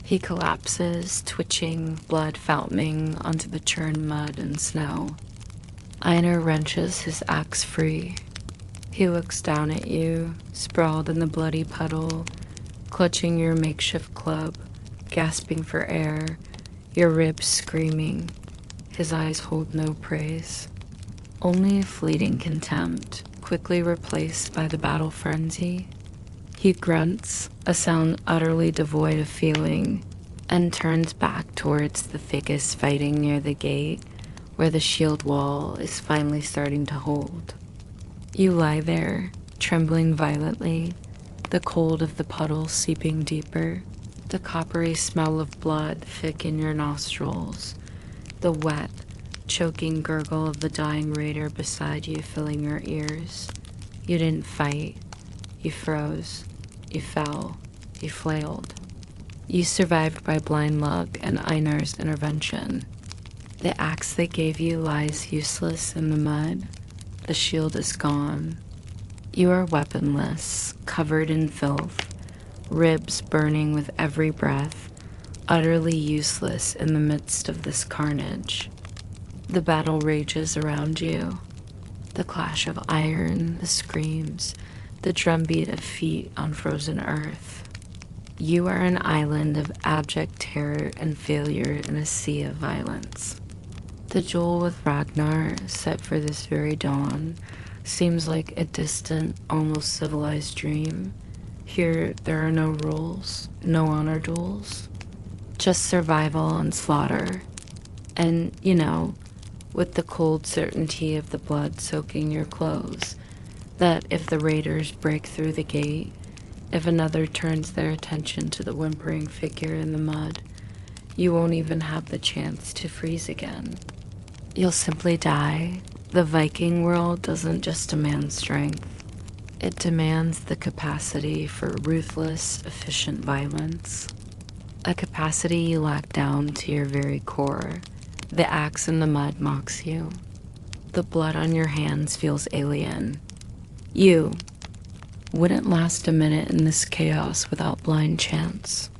A: He collapses, twitching, blood founting onto the churned mud and snow. Einar wrenches his axe free. He looks down at you, sprawled in the bloody puddle, clutching your makeshift club, gasping for air, your ribs screaming. His eyes hold no praise. Only a fleeting contempt, quickly replaced by the battle frenzy. He grunts, a sound utterly devoid of feeling, and turns back towards the thickest fighting near the gate, where the shield wall is finally starting to hold. You lie there, trembling violently, the cold of the puddle seeping deeper, the coppery smell of blood thick in your nostrils, the wet, choking gurgle of the dying raider beside you filling your ears. You didn't fight. You froze. You fell. You flailed. You survived by blind luck and Einar's intervention. The axe they gave you lies useless in the mud. The shield is gone. You are weaponless, covered in filth, ribs burning with every breath, utterly useless in the midst of this carnage. The battle rages around you. The clash of iron, the screams, the drumbeat of feet on frozen earth. You are an island of abject terror and failure in a sea of violence. The duel with Ragnar, set for this very dawn, seems like a distant, almost civilized dream. Here, there are no rules, no honor duels, just survival and slaughter. And, with the cold certainty of the blood soaking your clothes, that if the raiders break through the gate, if another turns their attention to the whimpering figure in the mud, you won't even have the chance to freeze again. You'll simply die. The Viking world doesn't just demand strength. It demands the capacity for ruthless, efficient violence. A capacity you lack down to your very core. The axe in the mud mocks you. The blood on your hands feels alien. You wouldn't last a minute in this chaos without blind chance.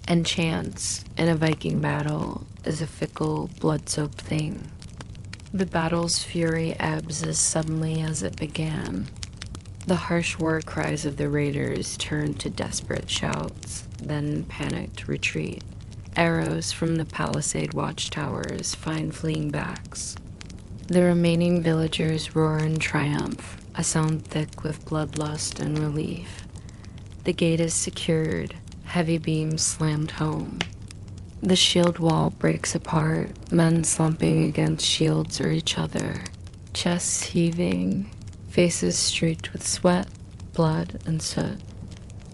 A: And chance, in a Viking battle, is a fickle, blood-soaked thing. The battle's fury ebbs as suddenly as it began. The harsh war cries of the raiders turn to desperate shouts, then panicked retreat. Arrows from the palisade watchtowers find fleeing backs. The remaining villagers roar in triumph, a sound thick with bloodlust and relief. The gate is secured, heavy beams slammed home. The shield wall breaks apart, men slumping against shields or each other, chests heaving, faces streaked with sweat, blood, and soot.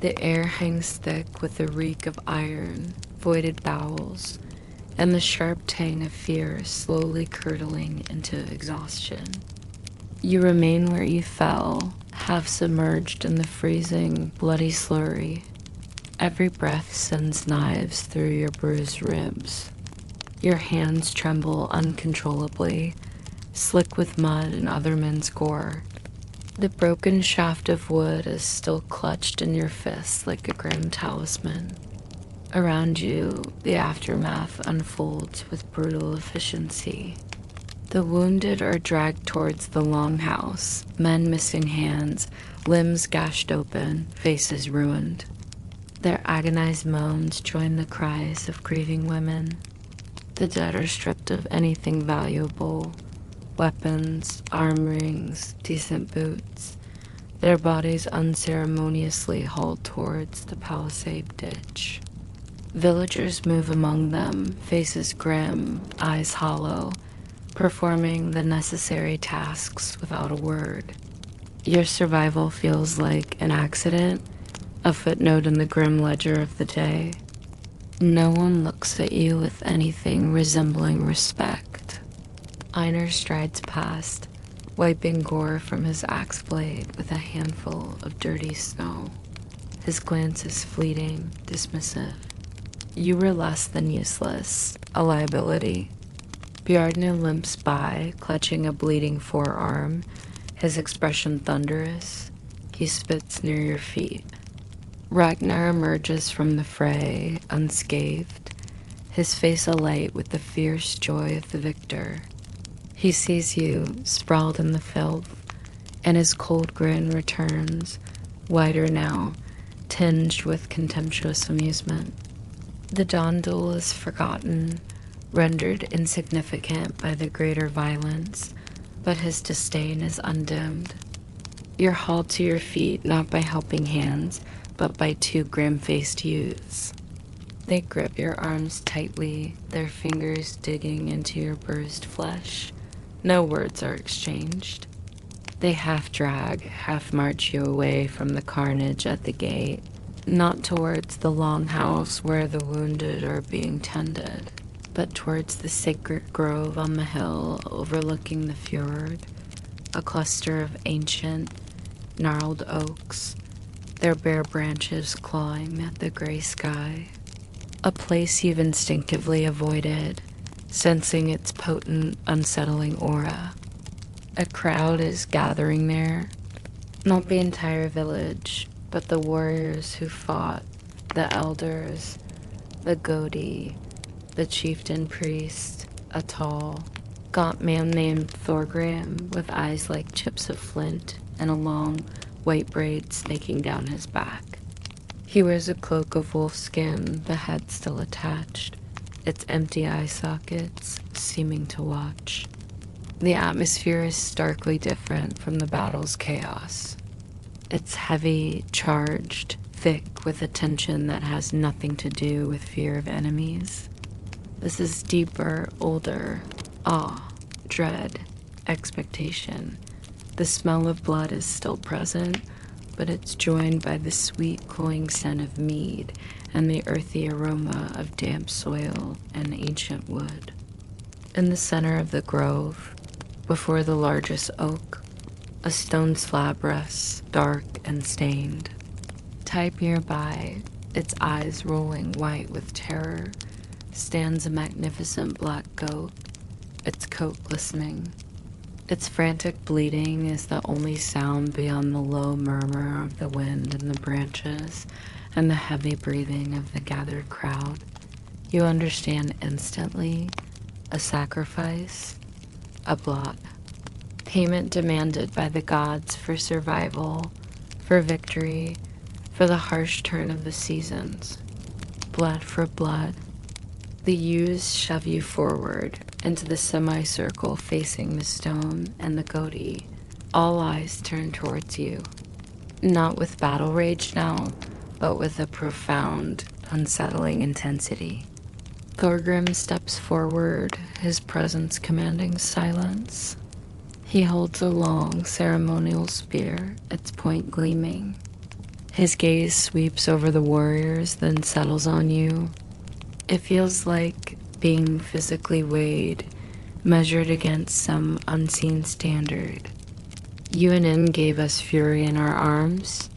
A: The air hangs thick with the reek of iron, voided bowels, and the sharp tang of fear slowly curdling into exhaustion. You remain where you fell, half submerged in the freezing, bloody slurry. Every breath sends knives through your bruised ribs. Your hands tremble uncontrollably, slick with mud and other men's gore. The broken shaft of wood is still clutched in your fists like a grim talisman. Around you, the aftermath unfolds with brutal efficiency. The wounded are dragged towards the longhouse, men missing hands, limbs gashed open, faces ruined. Their agonized moans join the cries of grieving women. The dead are stripped of anything valuable: weapons, arm rings, decent boots. Their bodies unceremoniously hauled towards the palisade ditch. Villagers move among them, faces grim, eyes hollow, performing the necessary tasks without a word. Your survival feels like an accident, a footnote in the grim ledger of the day. No one looks at you with anything resembling respect. Einar strides past, wiping gore from his axe blade with a handful of dirty snow. His glance is fleeting, dismissive. You were less than useless, a liability. Bjarne limps by, clutching a bleeding forearm, his expression thunderous. He spits near your feet. Ragnar emerges from the fray, unscathed, his face alight with the fierce joy of the victor. He sees you, sprawled in the filth, and his cold grin returns, wider now, tinged with contemptuous amusement. The dawn duel is forgotten, rendered insignificant by the greater violence, but his disdain is undimmed. You're hauled to your feet not by helping hands, but by two grim-faced youths. They grip your arms tightly, their fingers digging into your bruised flesh. No words are exchanged. They half drag, half march you away from the carnage at the gate, not towards the longhouse where the wounded are being tended, but towards the sacred grove on the hill overlooking the fjord, a cluster of ancient, gnarled oaks, their bare branches clawing at the gray sky. A place you've instinctively avoided, sensing its potent, unsettling aura. A crowd is gathering there, not the entire village, but the warriors who fought, the elders, the Godi, the chieftain priest, a tall, gaunt man named Thorgrim with eyes like chips of flint and a long, white braid snaking down his back. He wears a cloak of wolfskin, the head still attached, its empty eye sockets seeming to watch. The atmosphere is starkly different from the battle's chaos. It's heavy, charged, thick with a tension that has nothing to do with fear of enemies. This is deeper, older, awe, dread, expectation. The smell of blood is still present, but it's joined by the sweet, cloying scent of mead and the earthy aroma of damp soil and ancient wood. In the center of the grove, before the largest oak, a stone slab rests, dark and stained. Tight nearby, its eyes rolling white with terror, stands a magnificent black goat, its coat glistening. Its frantic bleating is the only sound beyond the low murmur of the wind in the branches and the heavy breathing of the gathered crowd. You understand instantly: a sacrifice, a blot. Payment demanded by the gods for survival, for victory, for the harsh turn of the seasons. Blood for blood. The youths shove you forward into the semicircle facing the stone and the Godi. All eyes turn towards you, not with battle rage now, but with a profound, unsettling intensity. Thorgrim steps forward, his presence commanding silence. He holds a long, ceremonial spear, its point gleaming. His gaze sweeps over the warriors, then settles on you. It feels like being physically weighed, measured against some unseen standard. Yuanin gave us fury in our arms.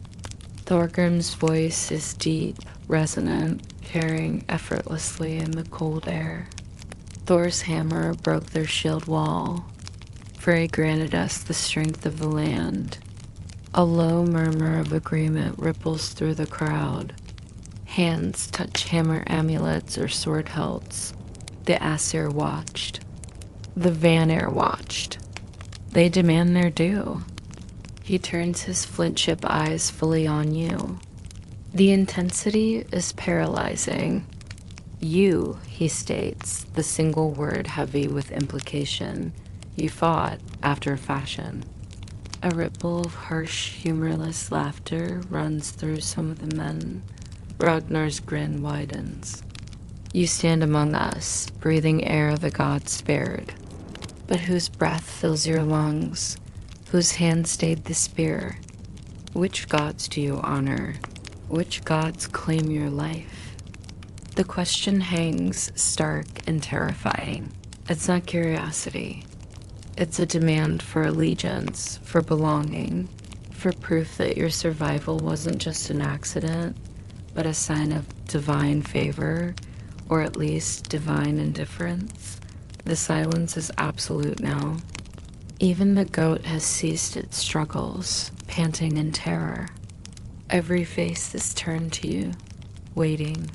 A: Thorgrim's voice is deep, resonant, carrying effortlessly in the cold air. Thor's hammer broke their shield wall. Frey granted us the strength of the land. A low murmur of agreement ripples through the crowd. Hands touch hammer amulets or sword hilts. The Aesir watched. The Vanir watched. They demand their due. He turns his flint-chip eyes fully on you. The intensity is paralyzing. You, he states, the single word heavy with implication. You fought after a fashion. A ripple of harsh, humorless laughter runs through some of the men. Ragnar's grin widens. You stand among us, breathing air the gods spared. But whose breath fills your lungs? Whose hand stayed the spear? Which gods do you honor? Which gods claim your life? The question hangs stark and terrifying. It's not curiosity. It's a demand for allegiance, for belonging, for proof that your survival wasn't just an accident, but a sign of divine favor, or at least divine indifference. The silence is absolute now. Even the goat has ceased its struggles, panting in terror. Every face is turned to you, waiting,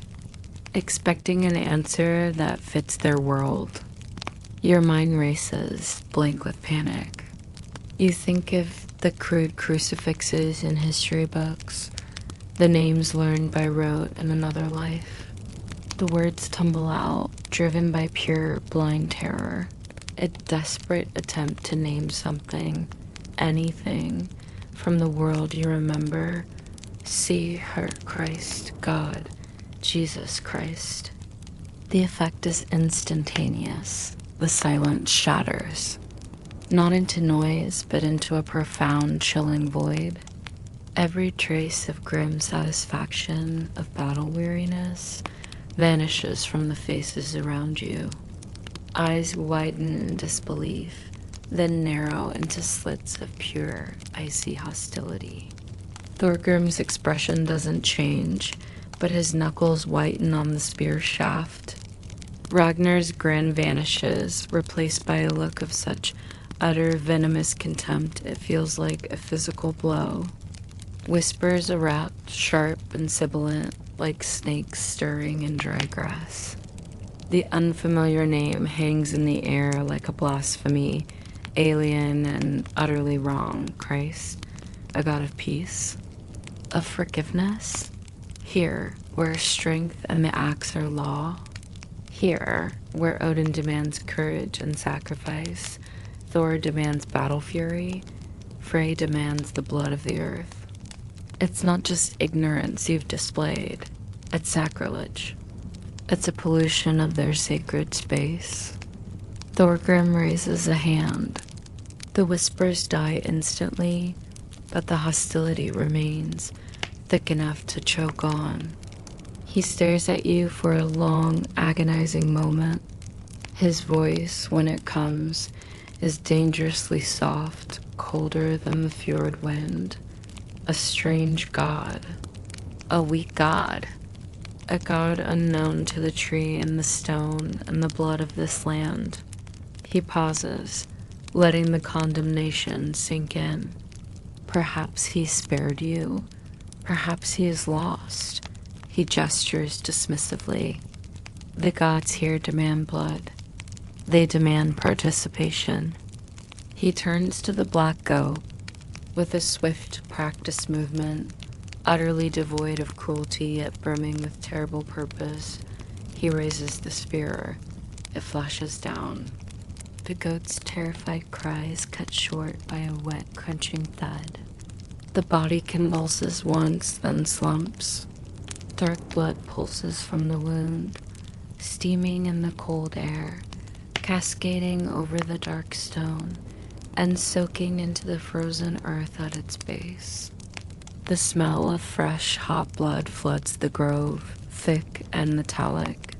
A: expecting an answer that fits their world. Your mind races, blank with panic. You think of the crude crucifixes in history books, the names learned by rote in another life. The words tumble out, driven by pure, blind terror. A desperate attempt to name something, anything, from the world you remember. See her, Christ, God, Jesus Christ. The effect is instantaneous. The silence shatters, not into noise, but into a profound, chilling void. Every trace of grim satisfaction, of battle weariness, vanishes from the faces around you. Eyes widen in disbelief, then narrow into slits of pure, icy hostility. Thorgrim's expression doesn't change, but his knuckles whiten on the spear shaft. Ragnar's grin vanishes, replaced by a look of such utter venomous contempt it feels like a physical blow. Whispers erupt, sharp and sibilant, like snakes stirring in dry grass. The unfamiliar name hangs in the air like a blasphemy, alien and utterly wrong. Christ, a god of peace, of forgiveness. Here, where strength and the axe are law. Here, where Odin demands courage and sacrifice, Thor demands battle fury, Frey demands the blood of the earth. It's not just ignorance you've displayed, it's sacrilege. It's a pollution of their sacred space. Thorgrim raises a hand. The whispers die instantly, but the hostility remains, thick enough to choke on. He stares at you for a long, agonizing moment. His voice, when it comes, is dangerously soft, colder than the fjord wind. A strange god. A weak god. A god unknown to the tree and the stone and the blood of this land. He pauses, letting the condemnation sink in. Perhaps he spared you. Perhaps he is lost. He gestures dismissively. The gods here demand blood. They demand participation. He turns to the black goat. With a swift, practiced movement, utterly devoid of cruelty yet brimming with terrible purpose, he raises the spear. It flashes down. The goat's terrified cry is cut short by a wet, crunching thud. The body convulses once, then slumps. Dark blood pulses from the wound, steaming in the cold air, cascading over the dark stone, and soaking into the frozen earth at its base. The smell of fresh, hot blood floods the grove, thick and metallic.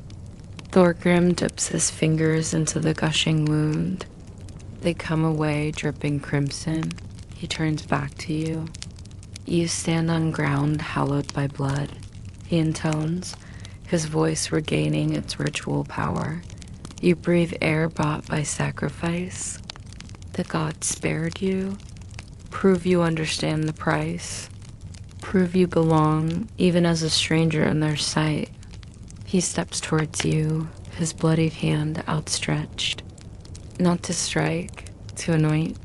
A: Thorgrim dips his fingers into the gushing wound. They come away dripping crimson. He turns back to you. You stand on ground hallowed by blood. He intones, his voice regaining its ritual power. You breathe air bought by sacrifice. The gods spared you. Prove you understand the price. Prove you belong, even as a stranger in their sight. He steps towards you, his bloodied hand outstretched. Not to strike, to anoint.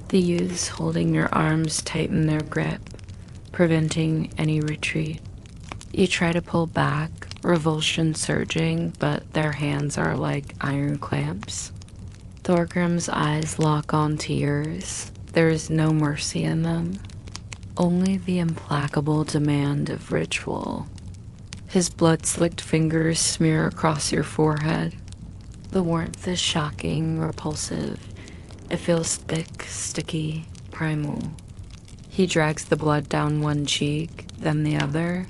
A: The youths holding your arms tighten their grip, preventing any retreat. You try to pull back, revulsion surging, but their hands are like iron clamps. Thorgrim's eyes lock onto yours. There is no mercy in them, only the implacable demand of ritual. His blood-slicked fingers smear across your forehead. The warmth is shocking, repulsive. It feels thick, sticky, primal. He drags the blood down one cheek, then the other.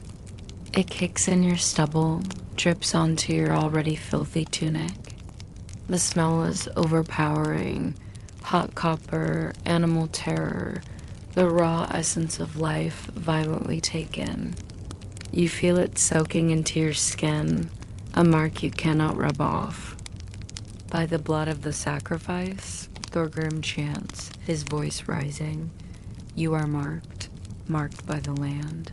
A: It kicks in your stubble, drips onto your already filthy tunic. The smell is overpowering. Hot copper, animal terror, the raw essence of life violently taken. You feel it soaking into your skin, a mark you cannot rub off. By the blood of the sacrifice, Thorgrim chants, his voice rising. You are marked, marked by the land,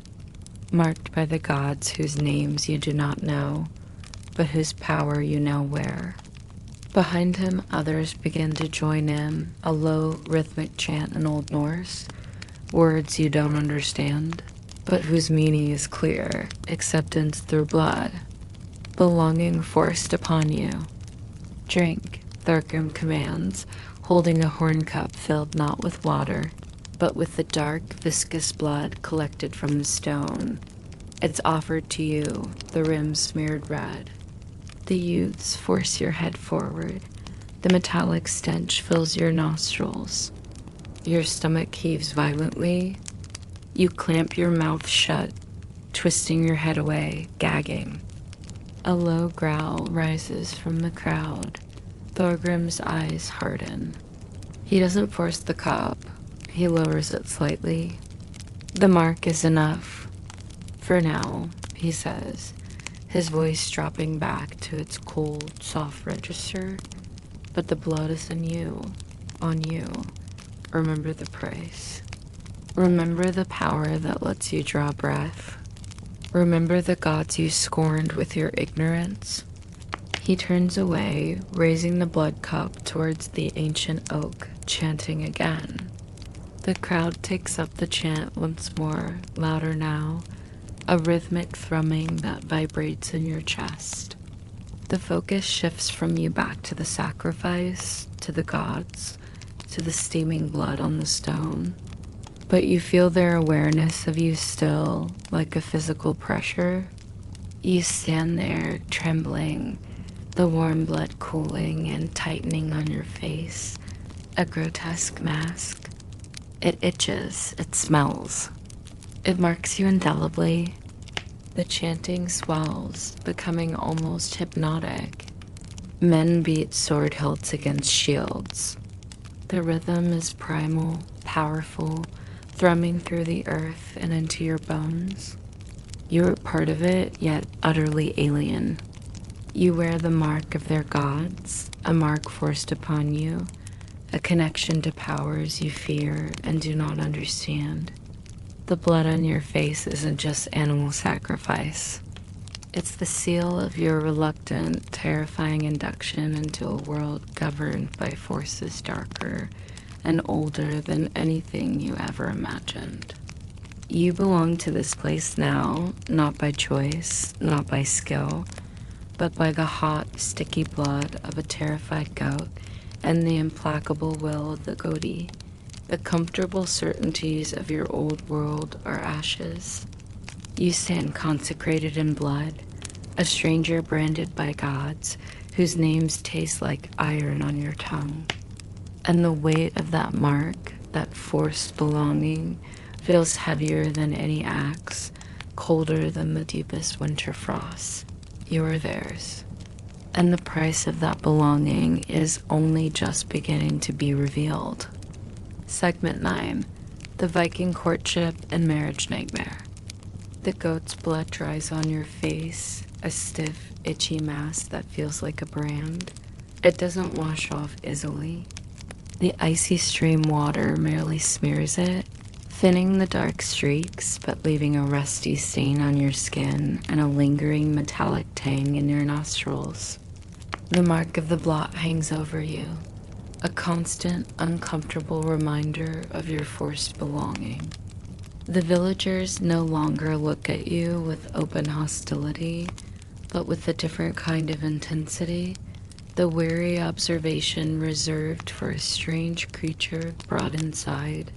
A: marked by the gods whose names you do not know, but whose power you now wear. Behind him, others begin to join in, a low, rhythmic chant in Old Norse, words you don't understand, but whose meaning is clear, acceptance through blood, belonging forced upon you. Drink, Thorgrim commands, holding a horn cup filled not with water, but with the dark, viscous blood collected from the stone. It's offered to you, the rim smeared red. The youths force your head forward. The metallic stench fills your nostrils. Your stomach heaves violently. You clamp your mouth shut, twisting your head away, gagging. A low growl rises from the crowd. Thorgrim's eyes harden. He doesn't force the cup. He lowers it slightly. The mark is enough. For now, he says, his voice dropping back to its cold, soft register. But the blood is in you, on you. Remember the price. Remember the power that lets you draw breath. Remember the gods you scorned with your ignorance. He turns away, raising the blood cup towards the ancient oak, chanting again. The crowd takes up the chant once more, louder now, a rhythmic thrumming that vibrates in your chest. The focus shifts from you back to the sacrifice, to the gods, to the steaming blood on the stone. But you feel their awareness of you still, like a physical pressure. You stand there, trembling, the warm blood cooling and tightening on your face, a grotesque mask. It itches, it smells. It marks you indelibly. The chanting swells, becoming almost hypnotic. Men beat sword hilts against shields. The rhythm is primal, powerful, thrumming through the earth and into your bones. You're part of it, yet utterly alien. You wear the mark of their gods, a mark forced upon you, a connection to powers you fear and do not understand. The blood on your face isn't just animal sacrifice. It's the seal of your reluctant, terrifying induction into a world governed by forces darker and older than anything you ever imagined. You belong to this place now, not by choice, not by skill, but by the hot, sticky blood of a terrified goat and the implacable will of the goatee. The comfortable certainties of your old world are ashes. You stand consecrated in blood, a stranger branded by gods whose names taste like iron on your tongue. And the weight of that mark, that forced belonging, feels heavier than any axe, colder than the deepest winter frost. You are theirs. And the price of that belonging is only just beginning to be revealed. Segment 9. The Viking Courtship and Marriage Nightmare. The goat's blood dries on your face, a stiff, itchy mass that feels like a brand. It doesn't wash off easily. The icy stream water merely smears it, thinning the dark streaks but leaving a rusty stain on your skin and a lingering metallic tang in your nostrils. The mark of the blot hangs over you, a constant, uncomfortable reminder of your forced belonging. The villagers no longer look at you with open hostility, but with a different kind of intensity, the weary observation reserved for a strange creature brought inside,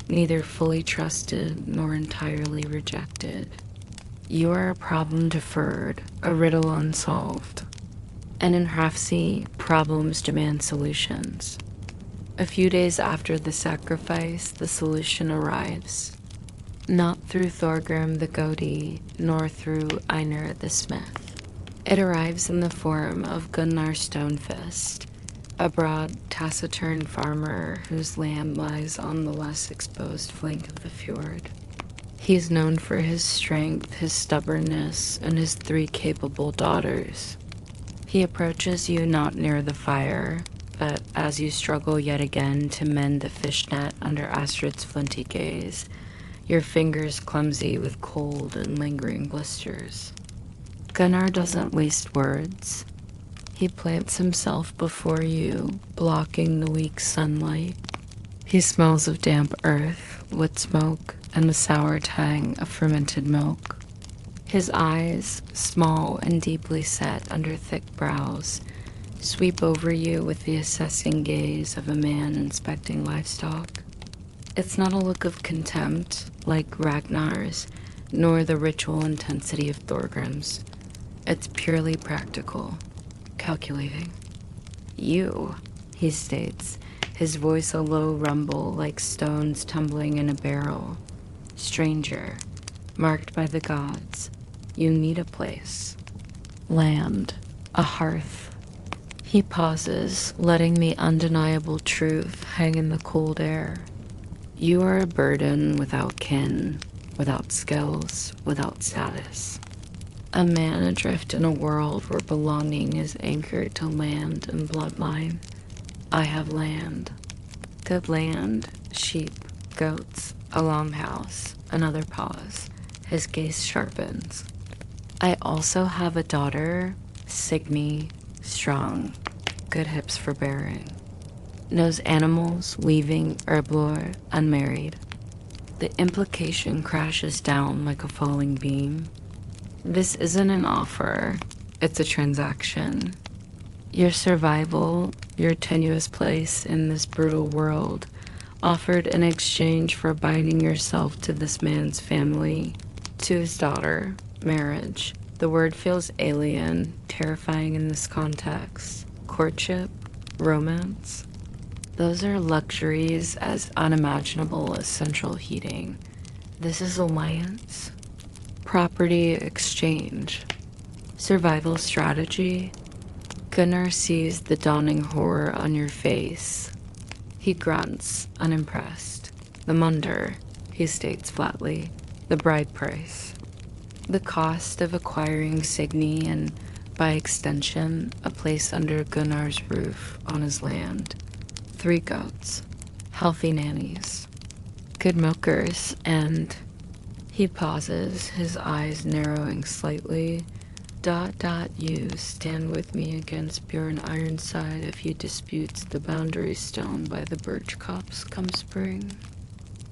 A: neither fully trusted nor entirely rejected. You are a problem deferred, a riddle unsolved. And in Halfsea, problems demand solutions. A few days after the sacrifice, the solution arrives. Not through Thorgrim the goatee, nor through Einar the smith. It arrives in the form of Gunnar Stonefist, a broad, taciturn farmer whose land lies on the less exposed flank of the fjord. He's known for his strength, his stubbornness, and his 3 capable daughters. He approaches you not near the fire, but as you struggle yet again to mend the fishnet under Astrid's flinty gaze, your fingers clumsy with cold and lingering blisters. Gunnar doesn't waste words. He plants himself before you, blocking the weak sunlight. He smells of damp earth, wood smoke, and the sour tang of fermented milk. His eyes, small and deeply set under thick brows, sweep over you with the assessing gaze of a man inspecting livestock. It's not a look of contempt, like Ragnar's, nor the ritual intensity of Thorgrim's. It's purely practical, calculating. You, he states, his voice a low rumble like stones tumbling in a barrel. Stranger, marked by the gods, you need a place. Land, a hearth. He pauses, letting the undeniable truth hang in the cold air. You are a burden without kin, without skills, without status. A man adrift in a world where belonging is anchored to land and bloodline. I have land. Good land, sheep, goats, a longhouse, another pause. His gaze sharpens. I also have a daughter, Signy, strong, good hips for bearing. Knows animals, weaving, herblore, unmarried. The implication crashes down like a falling beam. This isn't an offer, it's a transaction. Your survival, your tenuous place in this brutal world, offered in exchange for binding yourself to this man's family, to his daughter, marriage. The word feels alien, terrifying in this context. Courtship, romance. Those are luxuries as unimaginable as central heating. This is alliance. Property exchange. Survival strategy. Gunnar sees the dawning horror on your face. He grunts, unimpressed. The munder, he states flatly. The bride price. The cost of acquiring Signy and, by extension, a place under Gunnar's roof on his land. 3 goats. Healthy nannies. Good milkers, and... He pauses, his eyes narrowing slightly. ... You stand with me against Bjorn Ironside if he disputes the boundary stone by the birch copse come spring.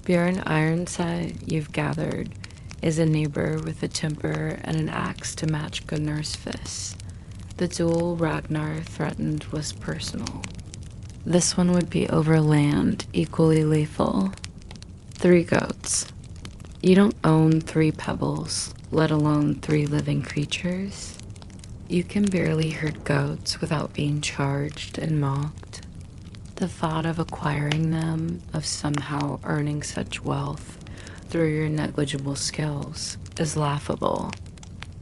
A: Bjorn Ironside, you've gathered, is a neighbor with a timber and an axe to match Gunnar's fists. The duel Ragnar threatened was personal. This one would be over land, equally lethal. 3 goats. You don't own 3 pebbles, let alone 3 living creatures. You can barely herd goats without being charged and mocked. The thought of acquiring them, of somehow earning such wealth through your negligible skills, is laughable.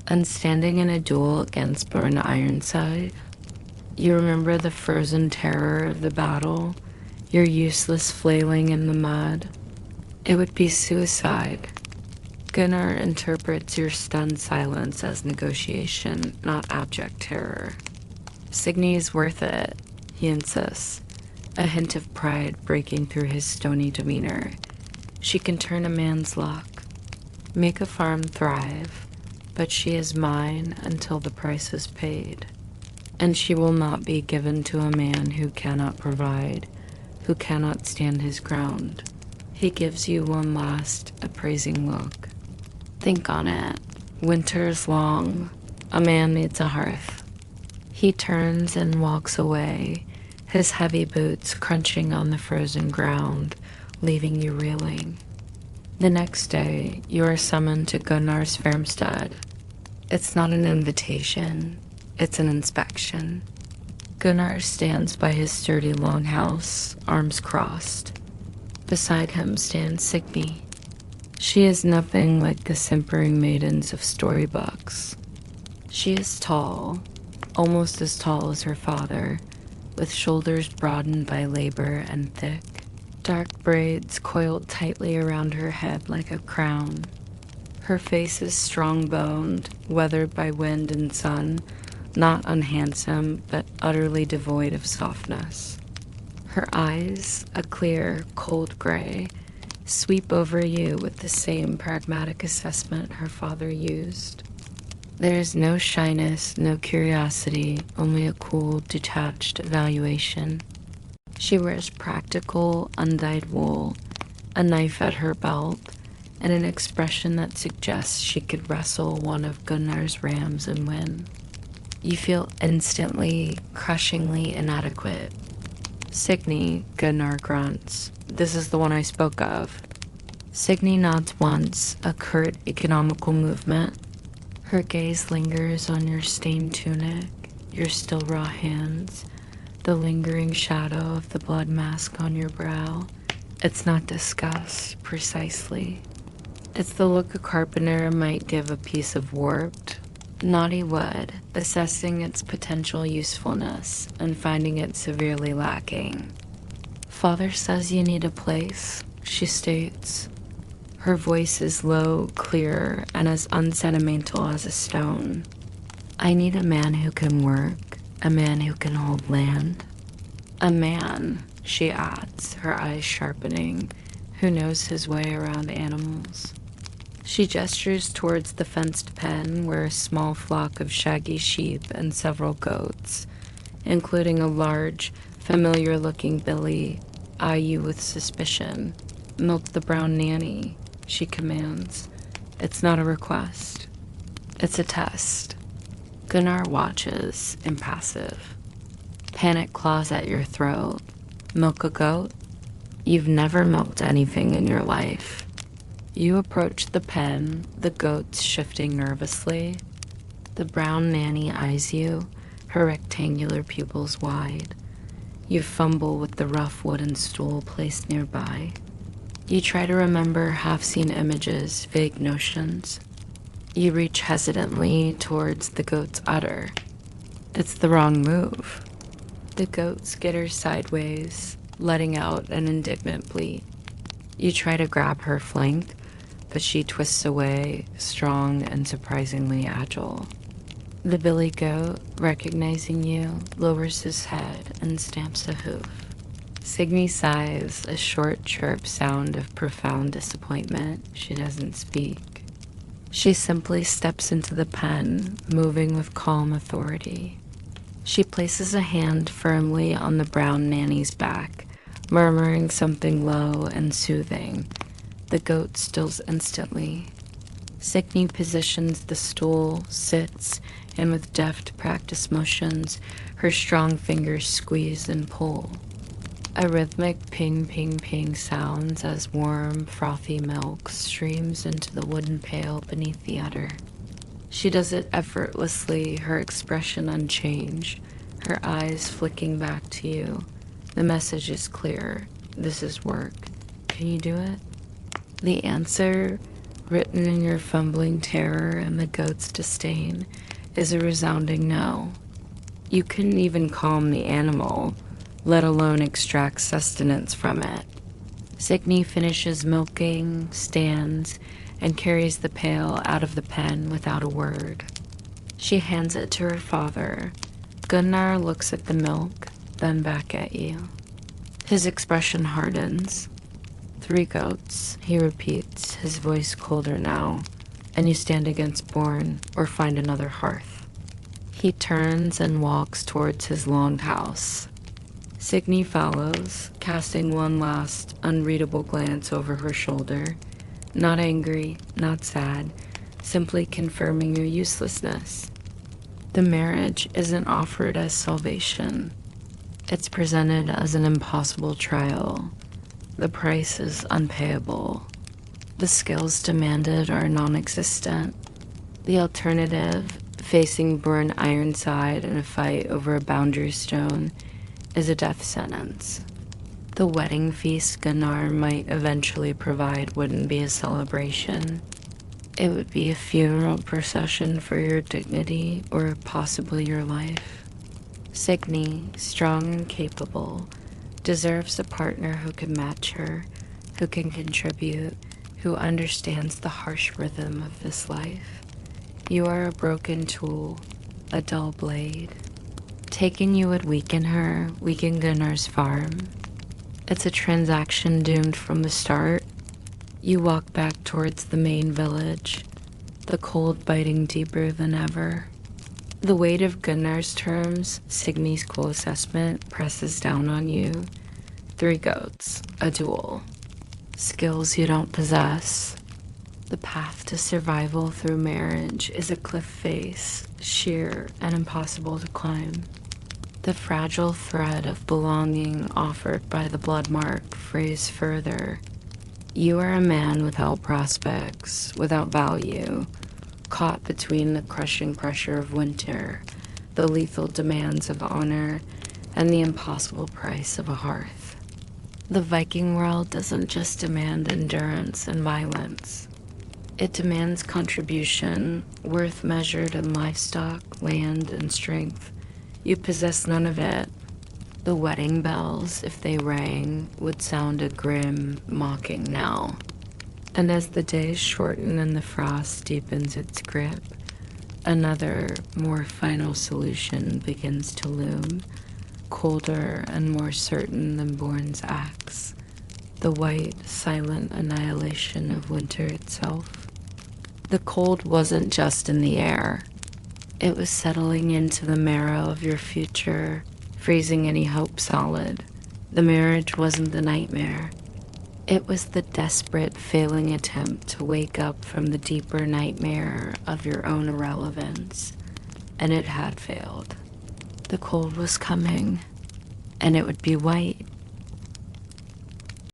A: And standing in a duel against Bjorn Ironside, you remember the frozen terror of the battle, your useless flailing in the mud. It would be suicide. Gunnar interprets your stunned silence as negotiation, not abject terror. Signy is worth it, he insists, a hint of pride breaking through his stony demeanor. She can turn a man's luck, make a farm thrive, but she is mine until the price is paid. And she will not be given to a man who cannot provide, who cannot stand his ground. He gives you one last, appraising look. Think on it. Winter's long. A man needs a hearth. He turns and walks away, his heavy boots crunching on the frozen ground, leaving you reeling. The next day, you are summoned to Gunnar's farmstead. It's not an invitation, it's an inspection. Gunnar stands by his sturdy longhouse, arms crossed. Beside him stands Signy. She is nothing like the simpering maidens of storybooks. She is tall, almost as tall as her father, with shoulders broadened by labor and thick, dark braids coiled tightly around her head like a crown. Her face is strong-boned, weathered by wind and sun, not unhandsome, but utterly devoid of softness. Her eyes, a clear, cold gray, sweep over you with the same pragmatic assessment her father used. There is no shyness, no curiosity, only a cool, detached evaluation. She wears practical, undyed wool, a knife at her belt, and an expression that suggests she could wrestle one of Gunnar's rams and win. You feel instantly, crushingly inadequate. Signy, Gunnar grunts. This is the one I spoke of. Signy nods once, a curt, economical movement. Her gaze lingers on your stained tunic, your still raw hands, the lingering shadow of the blood mask on your brow. It's not disgust, precisely. It's the look a carpenter might give a piece of warped, knotty wood, assessing its potential usefulness and finding it severely lacking. Father says you need a place, she states. Her voice is low, clear, and as unsentimental as a stone. I need a man who can work, a man who can hold land. A man, she adds, her eyes sharpening, who knows his way around animals. She gestures towards the fenced pen where a small flock of shaggy sheep and several goats, including a large, familiar-looking billy, eye you with suspicion. Milk the brown nanny, she commands. It's not a request. It's a test. Gunnar watches, impassive. Panic claws at your throat. Milk a goat? You've never milked anything in your life. You approach the pen, the goats shifting nervously. The brown nanny eyes you, her rectangular pupils wide. You fumble with the rough wooden stool placed nearby. You try to remember half-seen images, vague notions. You reach hesitantly towards the goat's udder. It's the wrong move. The goat skitters sideways, letting out an indignant bleat. You try to grab her flank, but she twists away, strong and surprisingly agile. The billy goat, recognizing you, lowers his head and stamps a hoof. Signy sighs, a short chirp sound of profound disappointment. She doesn't speak. She simply steps into the pen, moving with calm authority. She places a hand firmly on the brown nanny's back, murmuring something low and soothing. The goat stills instantly. Signy positions the stool, sits, and with deft practice motions, her strong fingers squeeze and pull. A rhythmic ping, ping, ping sounds as warm, frothy milk streams into the wooden pail beneath the udder. She does it effortlessly, her expression unchanged, her eyes flicking back to you. The message is clear. This is work. Can you do it? The answer, written in your fumbling terror and the goat's disdain, is a resounding no. You couldn't even calm the animal, let alone extract sustenance from it. Signy finishes milking, stands, and carries the pail out of the pen without a word. She hands it to her father. Gunnar looks at the milk, then back at you. His expression hardens. 3 goats, he repeats, his voice colder now, and you stand against Born or find another hearth. He turns and walks towards his longhouse. Signy follows, casting one last, unreadable glance over her shoulder. Not angry, not sad, simply confirming your uselessness. The marriage isn't offered as salvation. It's presented as an impossible trial. The price is unpayable. The skills demanded are non-existent. The alternative, facing Burn Ironside in a fight over a boundary stone, is a death sentence. The wedding feast Gunnar might eventually provide wouldn't be a celebration. It would be a funeral procession for your dignity or possibly your life. Signy, strong and capable, deserves a partner who can match her, who can contribute, who understands the harsh rhythm of this life. You are a broken tool, a dull blade. Taking you would weaken her, weaken Gunnar's farm. It's a transaction doomed from the start. You walk back towards the main village, the cold biting deeper than ever. The weight of Gunnar's terms, Signy's cool assessment, presses down on you. 3 goats, a duel. Skills you don't possess. The path to survival through marriage is a cliff face, sheer and impossible to climb. The fragile thread of belonging offered by the blood mark frays further. You are a man without prospects, without value, caught between the crushing pressure of winter, the lethal demands of honor, and the impossible price of a hearth. The Viking world doesn't just demand endurance and violence. It demands contribution, worth measured in livestock, land, and strength. You possess none of it. The wedding bells, if they rang, would sound a grim, mocking knell. And as the days shorten and the frost deepens its grip, another, more final solution begins to loom, colder and more certain than Born's axe, the white, silent annihilation of winter itself. The cold wasn't just in the air. It was settling into the marrow of your future, freezing any hope solid. The marriage wasn't the nightmare. It was the desperate, failing attempt to wake up from the deeper nightmare of your own irrelevance. And it had failed. The cold was coming, and it would be white,